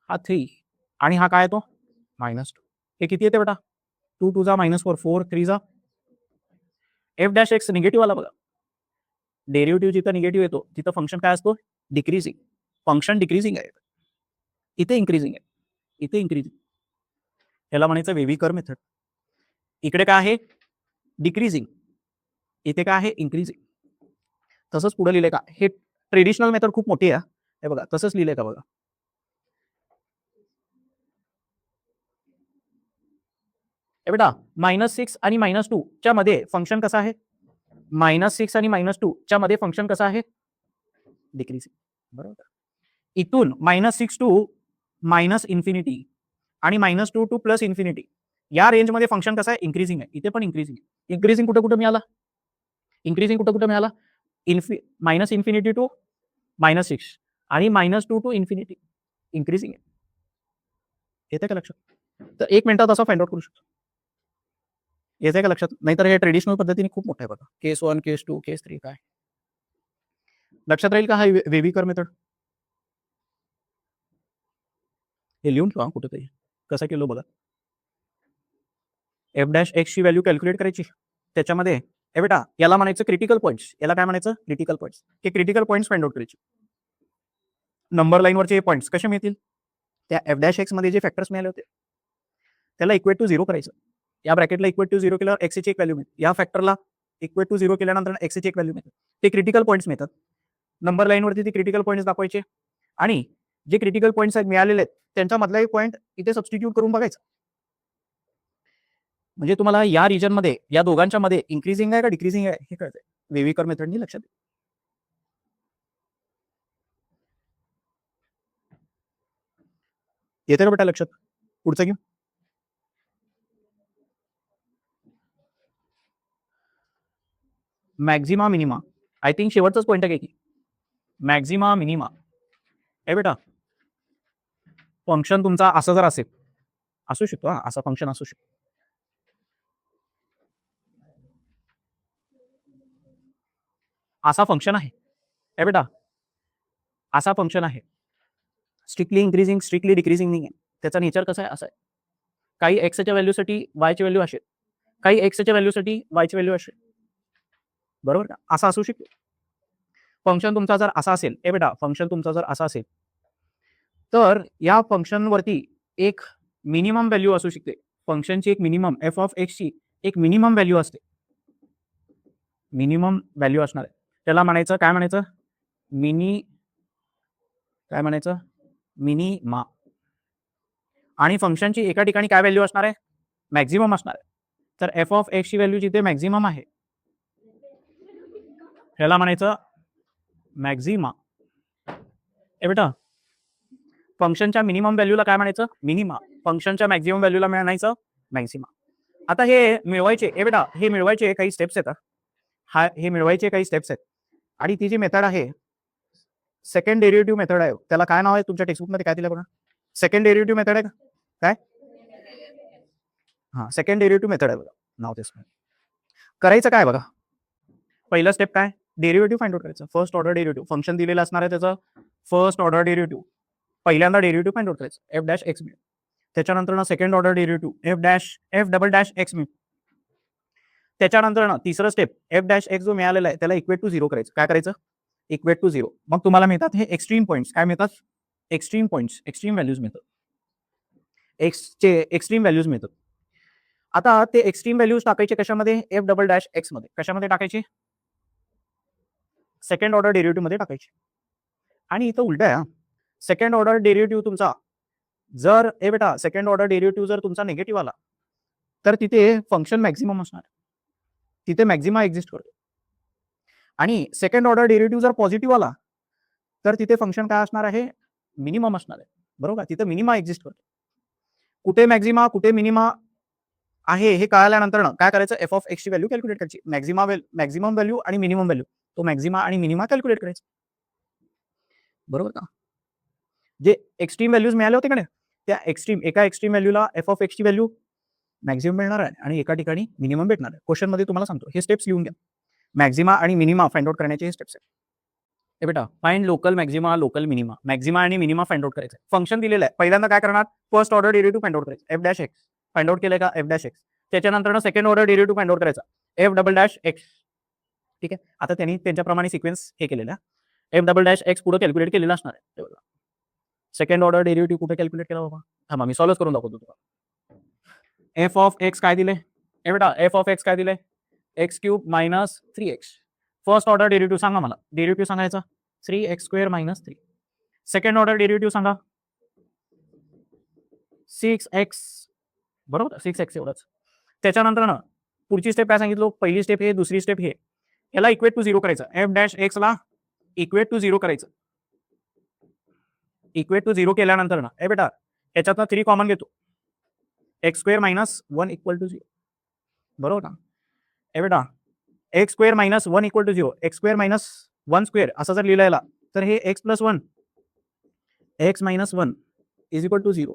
हा 3 आणि हा काय येतो? -2. हे किती येते बेटा? 2 2 जा -4, 4 3 जा. एफ डॅश एक्स निगेटिव्ह आला बघा. डेरिव्हेटिव्ह जिथं निगेटिव्ह येतो तिथं फंक्शन काय असतो? डिक्रीजिंग. फंक्शन डिक्रीजिंग आहे. इथे इन्क्रीजिंग आहे, इथे इन्क्रीजिंग. ह्याला म्हणायचं वेव्ही कर मेथड. इकडे काय आहे? डिक्रीजिंग. इथे काय आहे? इन्क्रीजिंग. तसंच पुढे लिहिलंय का? हे ट्रेडिशनल मेथड खूप मोठी आहे. हे बघा तसंच लिहिलंय का बघा. हे बेटा, -6 आणि -2 च्या मध्ये फंक्शन कसं आहे? -6 आणि -2 च्या मध्ये फंक्शन कसं आहे? डिक्रीजिंग. बरोबर. इथून -6 टू -इन्फिनिटी आणि -2 टू +इन्फिनिटी या रेंजमध्ये फंक्शन कसं आहे? इन्क्रीजिंग आहे. इथे पण इन्क्रीजिंग आहे. इन्क्रीजिंग कुठे कुठे मिळाला? इन्क्रीजिंग कुठे कुठे मिळाला? -इन्फिनिटी टू -6 आणि -2 टू इन्फिनिटी. इन्क्रीजिंग आहे. येते का लक्षात? तर 1 मिनिटात असं फाइंड आउट करू शकतो. येते का लक्षात? नाहीतर हे ट्रेडिशनल पद्धतीने खूप मोठं आहे बघा. केस 1, केस 2, केस 3 काय लक्षात राहील का हा वेव्ही कर मेथड? हे लिहून ठेवा कुठेतरी. कसं केलं बघा. एफ डॅश एक्स ची व्हॅल्यू कॅल्क्युलेट करायची. त्याच्यामध्ये ए बेटा, याला म्हणायचं क्रिटिकल पॉईंट्स. याला काय म्हणायचं? Critical points. हे क्रिटिकल पॉईंट्स फाइंड आउट करायचे. नंबर लाईनवरचे हे पॉईंट्स कसे मिळतील? त्या एफ डॅश एक्स मध्ये जे फॅक्टर्स मिळाले होते त्याला इक्वेट टू 0 करायचं. या ब्रॅकेटला इक्वेट टू 0 केल्यावर एक्सची एक व्हॅल्यू मिळते. या फॅक्टरला इक्वेट टू 0 केल्यानंतर एक्सची एक व्हॅल्यू मिळते. ते क्रिटिकल पॉईंट्स मिळतात. नंबर लाईनवरती ते क्रिटिकल पॉईंट्स दाखवायचे आणि जे क्रिटिकल पॉईंट्स आहेत मिळालेले आहेत त्यांचा मधला एक पॉईंट इथे सबस्टिट्यूट करून बघायचा. म्हणजे तुम्हाला या रिजन मध्ये या दोघांच्या मध्ये इन्क्रीजिंग आहे का डिक्रीजिंग आहे हे कळतंय. वेव्ही कर मेथडनी लक्षात. येते का बेटा लक्षात? पुढचं घेऊ. Maxima minima. आय थिंक शेवटचाच पॉईंट आहे की मॅक्झिमा मिनिमा. ए बेटा, फंक्शन तुमचा असं जर असेल, असू शकतो हा, असा फंक्शन असू शकतो. असा फंक्शन आहे. ए बेटा, असा फंक्शन आहे. स्ट्रिक्टली इन्क्रीजिंग, स्ट्रिक्टली डिक्रीजिंग नाही आहे. त्याचा नेचर कसा आहे? असा आहे. काही एक्सच्या व्हॅल्यूसाठी वायची व्हॅल्यू असेल, काही एक्सच्या व्हॅल्यूसाठी वायची व्हॅल्यू असेल. बरोबर का? असा असू शकतो. फंक्शन तुमचा जर असा असेल, ए बेटा फंक्शन तुमचा जर असा असेल तर या फंक्शनवरती एक मिनिमम व्हॅल्यू असू शकते. फंक्शनची एक मिनिमम एफ ऑफ एक्सची एक मिनिमम व्हॅल्यू असते. मिनिमम व्हॅल्यू असणार आहे. त्याला म्हणायचं काय म्हणायचं? काय म्हणायचं? मिनिमा. आणि फंक्शनची एका ठिकाणी काय व्हॅल्यू असणार आहे? मॅक्झिमम असणार आहे. तर एफ ऑफ एक्सची व्हॅल्यू जिथे मॅक्झिमम आहे ह्याला म्हणायचं मॅक्झिमा. ए बेटा, फंक्शनच्या मिनिमम व्हॅल्यूला काय म्हणायचं? मिनिमा. फंक्शनच्या मॅक्झिमम व्हॅल्यूला म्हणायचं मॅक्झिमा. आता हे मिळवायचे ए बेटा, हे मिळवायचे काही स्टेप्स आहेत. हे मिळवायचे काही स्टेप्स आहेत आणि ती जी मेथड आहे सेकंड डेरिव्हेटिव्ह मेथड आहे. त्याला काय नाव आहे तुमच्या टेक्स्टबुक मध्ये? काय दिलं बघा. सेकंड डेरिव्हेटिव्ह मेथड आहे का? काय? हा, सेकंड डेरिव्हेटिव्ह मेथड आहे बघा नाव. तेच करायचं काय बघा. पहिला स्टेप काय? डेरिव्हेटिव्ह फाइंड आउट करायचं. फर्स्ट ऑर्डर डेरिव्हेटिव्ह फंक्शन दिलेलं असणार आहे, त्याचं फर्स्ट ऑर्डर डेरिव्हेटिव्ह पहिल्यांदा डेरिव्हेटिव्ह फाइंड आउट करायचं. एफ डॅश एक्स मिळेल. त्याच्यानंतर second order derivative F double dash x मिळेल. त्याच्यानंतर तिसरं स्टेप एफ डॅश एक्स जो मिळालेला आहे त्याला इक्वेट टू 0 करायचं. काय करायचं? Equate to 0. मग तुम्हाला मिळतात हे एक्स्ट्रीम पॉईंट्स. काय मिळतात? एक्स्ट्रीम पॉईंट्स, एक्स्ट्रीम व्हॅल्यूज मिळतात. एक्सचे एक्स्ट्रीम व्हॅल्यूज मिळतात. आता ते एक्स्ट्रीम व्हॅल्यूज टाकायचे कशामध्ये? एफ डबल डॅश एक्स मध्ये. कशामध्ये टाकायचे? सेकंड ऑर्डर डेरिव्हेटिव्ह मध्ये टाकायचे. आणि इथं उलट आहे. सेकंड ऑर्डर डेरिव्हेटिव्ह तुमचा जर बेटा सेकंड ऑर्डर डेरिव्हेटिव्ह जर तुमचा निगेटिव्ह आला तर तिथे फंक्शन मॅक्झिमम असणार. तिथे मॅक्झिमा एक्झिस्ट करतो. आणि सेकंड ऑर्डर डेरिव्हेटिव्ह जर पॉझिटिव्ह आला तर तिथे फंक्शन काय असणार आहे? मिनिमम असणार आहे. बरोबर? तिथे मिनिमा एक्झिस्ट करतो. कुठे मॅक्झिमा कुठे मिनिमा आहे हे कळाल्यानंतर काय करायचं? एफ ऑफ एक्स ची व्हॅल्यू कॅल्क्युलेट करायची. मॅक्झिमम व्हॅल्यू आणि मिनिमम व्हॅल्यू, तो मॅक्झिमा आणि मिनिमा कॅल्क्युलेट करायचं. बरोबर का? जे एक्स्ट्रीम व्हॅल्यूज मिळाले होते का नाही, त्या एका एक्स्ट्रीम व्हॅल्यूला एफ ऑफ एक्स ची व्हॅल्यू मॅक्झिमम मिळणार आहे आणि एका ठिकाणी मिनिमम भेटणार आहे. क्वेश्चन मध्ये तुम्हाला सांगतो, हे स्टेप्स लिहून घ्या. मॅक्झिमा आणि मिनिमा फाइंड आउट करण्याचे हे स्टेप्स आहेत. हे बेटा find local maxima, local minima. Maxima आणि मिनिमा फाइंड आउट करायचं. फंक्शन दिलेलं आहे. पहिल्यांदा काय करणार? First order derivative find out करायचं. F dash X find out केलंय का? F dash X. त्याच्यानंतर second order derivative find out करायचा. F double dash X. ठीक आहे. आता त्यांनी त्यांच्याप्रमाणे सिक्वेन्स हे केलेला. एफ डबल डॅश एक्स पुढे कॅल्क्युलेट केलेला असणार आहे. सेकंड ऑर्डर डेरिव्हेटिव्ह कुठे कॅल्क्युलेट केला बाबा? थांबा मी सॉल्व्ह करून दाखवतो तुम्हाला. एफ ऑफ एक्स काय दिले? बेटा एफ ऑफ एक्स काय दिले? X cube minus 3x. First order derivative सांगा मला. डेरिव्हेटिव्ह सांगायचा 3x square minus 3. Second order derivative सांगा 6x. बरोबर? 6x एवढंच. त्याच्यानंतर पुढची स्टेप काय सांगितलं? पहिली स्टेप हे, दुसरी स्टेप हे. याला इक्वेट टू 0 करायचं. एफ डॅश एक्स ला इक्वेट टू 0 करायचं. इक्वेट टू 0 केल्यानंतर बेटा याच्यातनं 3 कॉमन घेतो. X square minus 1 equal to 0. बरोबर का? बेटा x square minus 1 equal to 0. X square minus 1 square असं जर लिहिलं याला तर हे x plus 1 x minus 1 is equal to 0.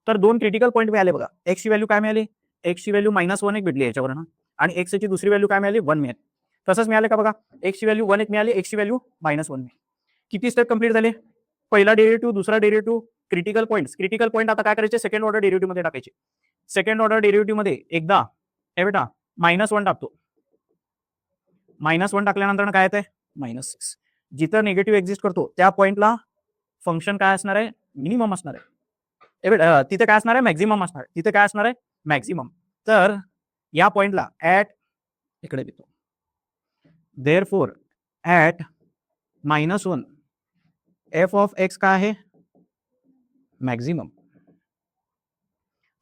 तर दोन क्रिटिकल पॉईंट मिळाले बघा. एक्सची व्हॅल्यू काय मिळाली? एक्सची व्हॅल्यू -1 एक भेटली याच्यावर आणि एक्सची दुसरी व्हॅल्यू काय मिळाली? 1 मिळाली. तसंच मिळालं का बघा? एक्सची व्हॅल्यू 1 एक मिळाली, एक्सची व्हॅल्यू -1 मिळाली. किती स्टेप कंप्लीट झाले? पहिला डेरिव्हेटिव्ह, दुसरा डेरिव्हेटिव्ह, क्रिटिकल पॉईंट आता काय करायचे? सेकंड ऑर्डर डेरिव्हेटिव्ह मध्ये टाकायचे. सेकंड ऑर्डर डेरिव्हेटिव्ह मध्ये एकदा बेटा -1 टाकतो. -1 टाकल्यानंतर काय येतंय? -6. जिथं निगेटिव्ह एक्झिस्ट करतो त्या पॉईंटला फंक्शन काय असणार आहे? मिनिमम असणार आहे. तिथे काय असणार आहे? मॅक्झिमम असणार आहे. तिथे काय असणार आहे? मॅक्झिमम. तर या पॉइंटला ऍट इकडे देतो. Therefore at -1 F of x काय आहे? मॅक्झिमम.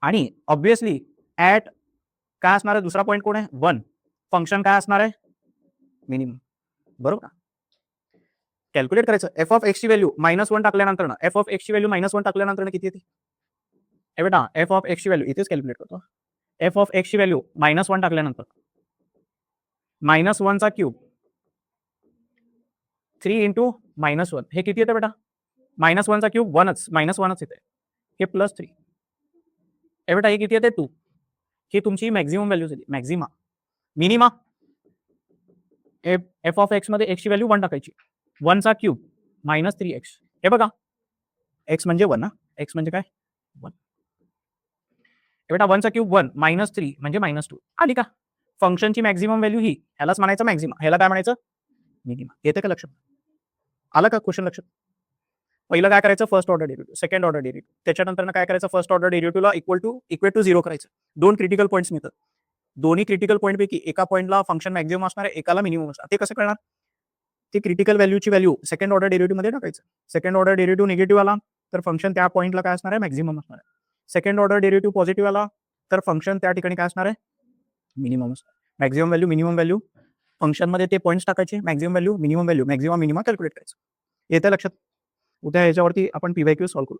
आणि ऑब्विसली ऍट काय असणार आहे? दुसरा पॉईंट कोण आहे? 1. फंक्शन काय असणार आहे? मिनिमम. बरोबर. कॅल्क्युलेट करायचं. एफ ऑफ एक्स ची व्हॅल्यू -1 टाकल्यानंतर एफ ऑफ एक्स ची व्हॅल्यू -1 टाकल्यानंतर किती येते? बेटा एफ ऑफ एक्स ची व्हॅल्यू इथेच कॅल्क्युलेट करतो. एफ ऑफ एक्स ची व्हॅल्यू -1 टाकल्यानंतर -1 चा क्यूब 3 इंटू -1 हे किती येतं बेटा? -1 चा क्यूब 1च -1च येते. हे +3. बेटा हे किती येते? 2. ही तुमची मॅक्झिमम व्हॅल्यू झाली. Maxima. Minima F of x मध्ये एक्स ची व्हॅल्यू 1 टाकायची. 1 चा क्यूब -3x. हे बघा एक्स म्हणजे 1 ना. एक्स म्हणजे काय? 1. बेटा 1 चा क्यूब 1 -3 म्हणजे -2 आली का? फंक्शनची मॅक्झिमम व्हॅल्यू ही ह्यालाच म्हणायचं मॅक्झिमा, ह्याला काय म्हणायचं? मिनिमा. येते का लक्षात? आला का क्वेश्चन लक्षात? पहिलं काय करायचं? First order derivative, second order derivative. त्याच्यानंतर काय करायचं? फर्स्ट ऑर्डर डेरिव्हेटिव्हला इक्वेट टू 0 करायचं. दोन क्रिटिकल पॉईंट्स मिळतात. दोन्ही क्रिटिकल पॉईंट पैकी एका पॉईंटला फंक्शन मॅक्झिमम असणार आहे, एकाला मिनिमम असणार. ते कसं कळणार? ते क्रिटिकल व्हॅल्यूची व्हॅल्यू सेकंड ऑर्डर डेरिव्हेटिव्ह मध्ये टाकायचं. सेकंड ऑर्डर डेरिव्हेटिव्ह निगेटिव्ह आला तर फंक्शन त्या पॉईंटला काय असणार आहे? मॅक्झिमम असणार आहे. सेकंड ऑर्डर डेरिव्हेटिव्ह पॉझिटिव्ह आला तर फंक्शन त्या ठिकाणी काय असणार आहे? मिनिमम असणार. मॅक्झिमम व्हॅल्यू, मिनिमम व्हॅल्यू, फंक्शनमध्ये ते पॉईंट्स टाकायचे. Maximum value, minimum value, Maxima minima calculate करायचं. येतं लक्षात? उद्या याच्यावरती आपण PYQ सॉल्व्ह करू.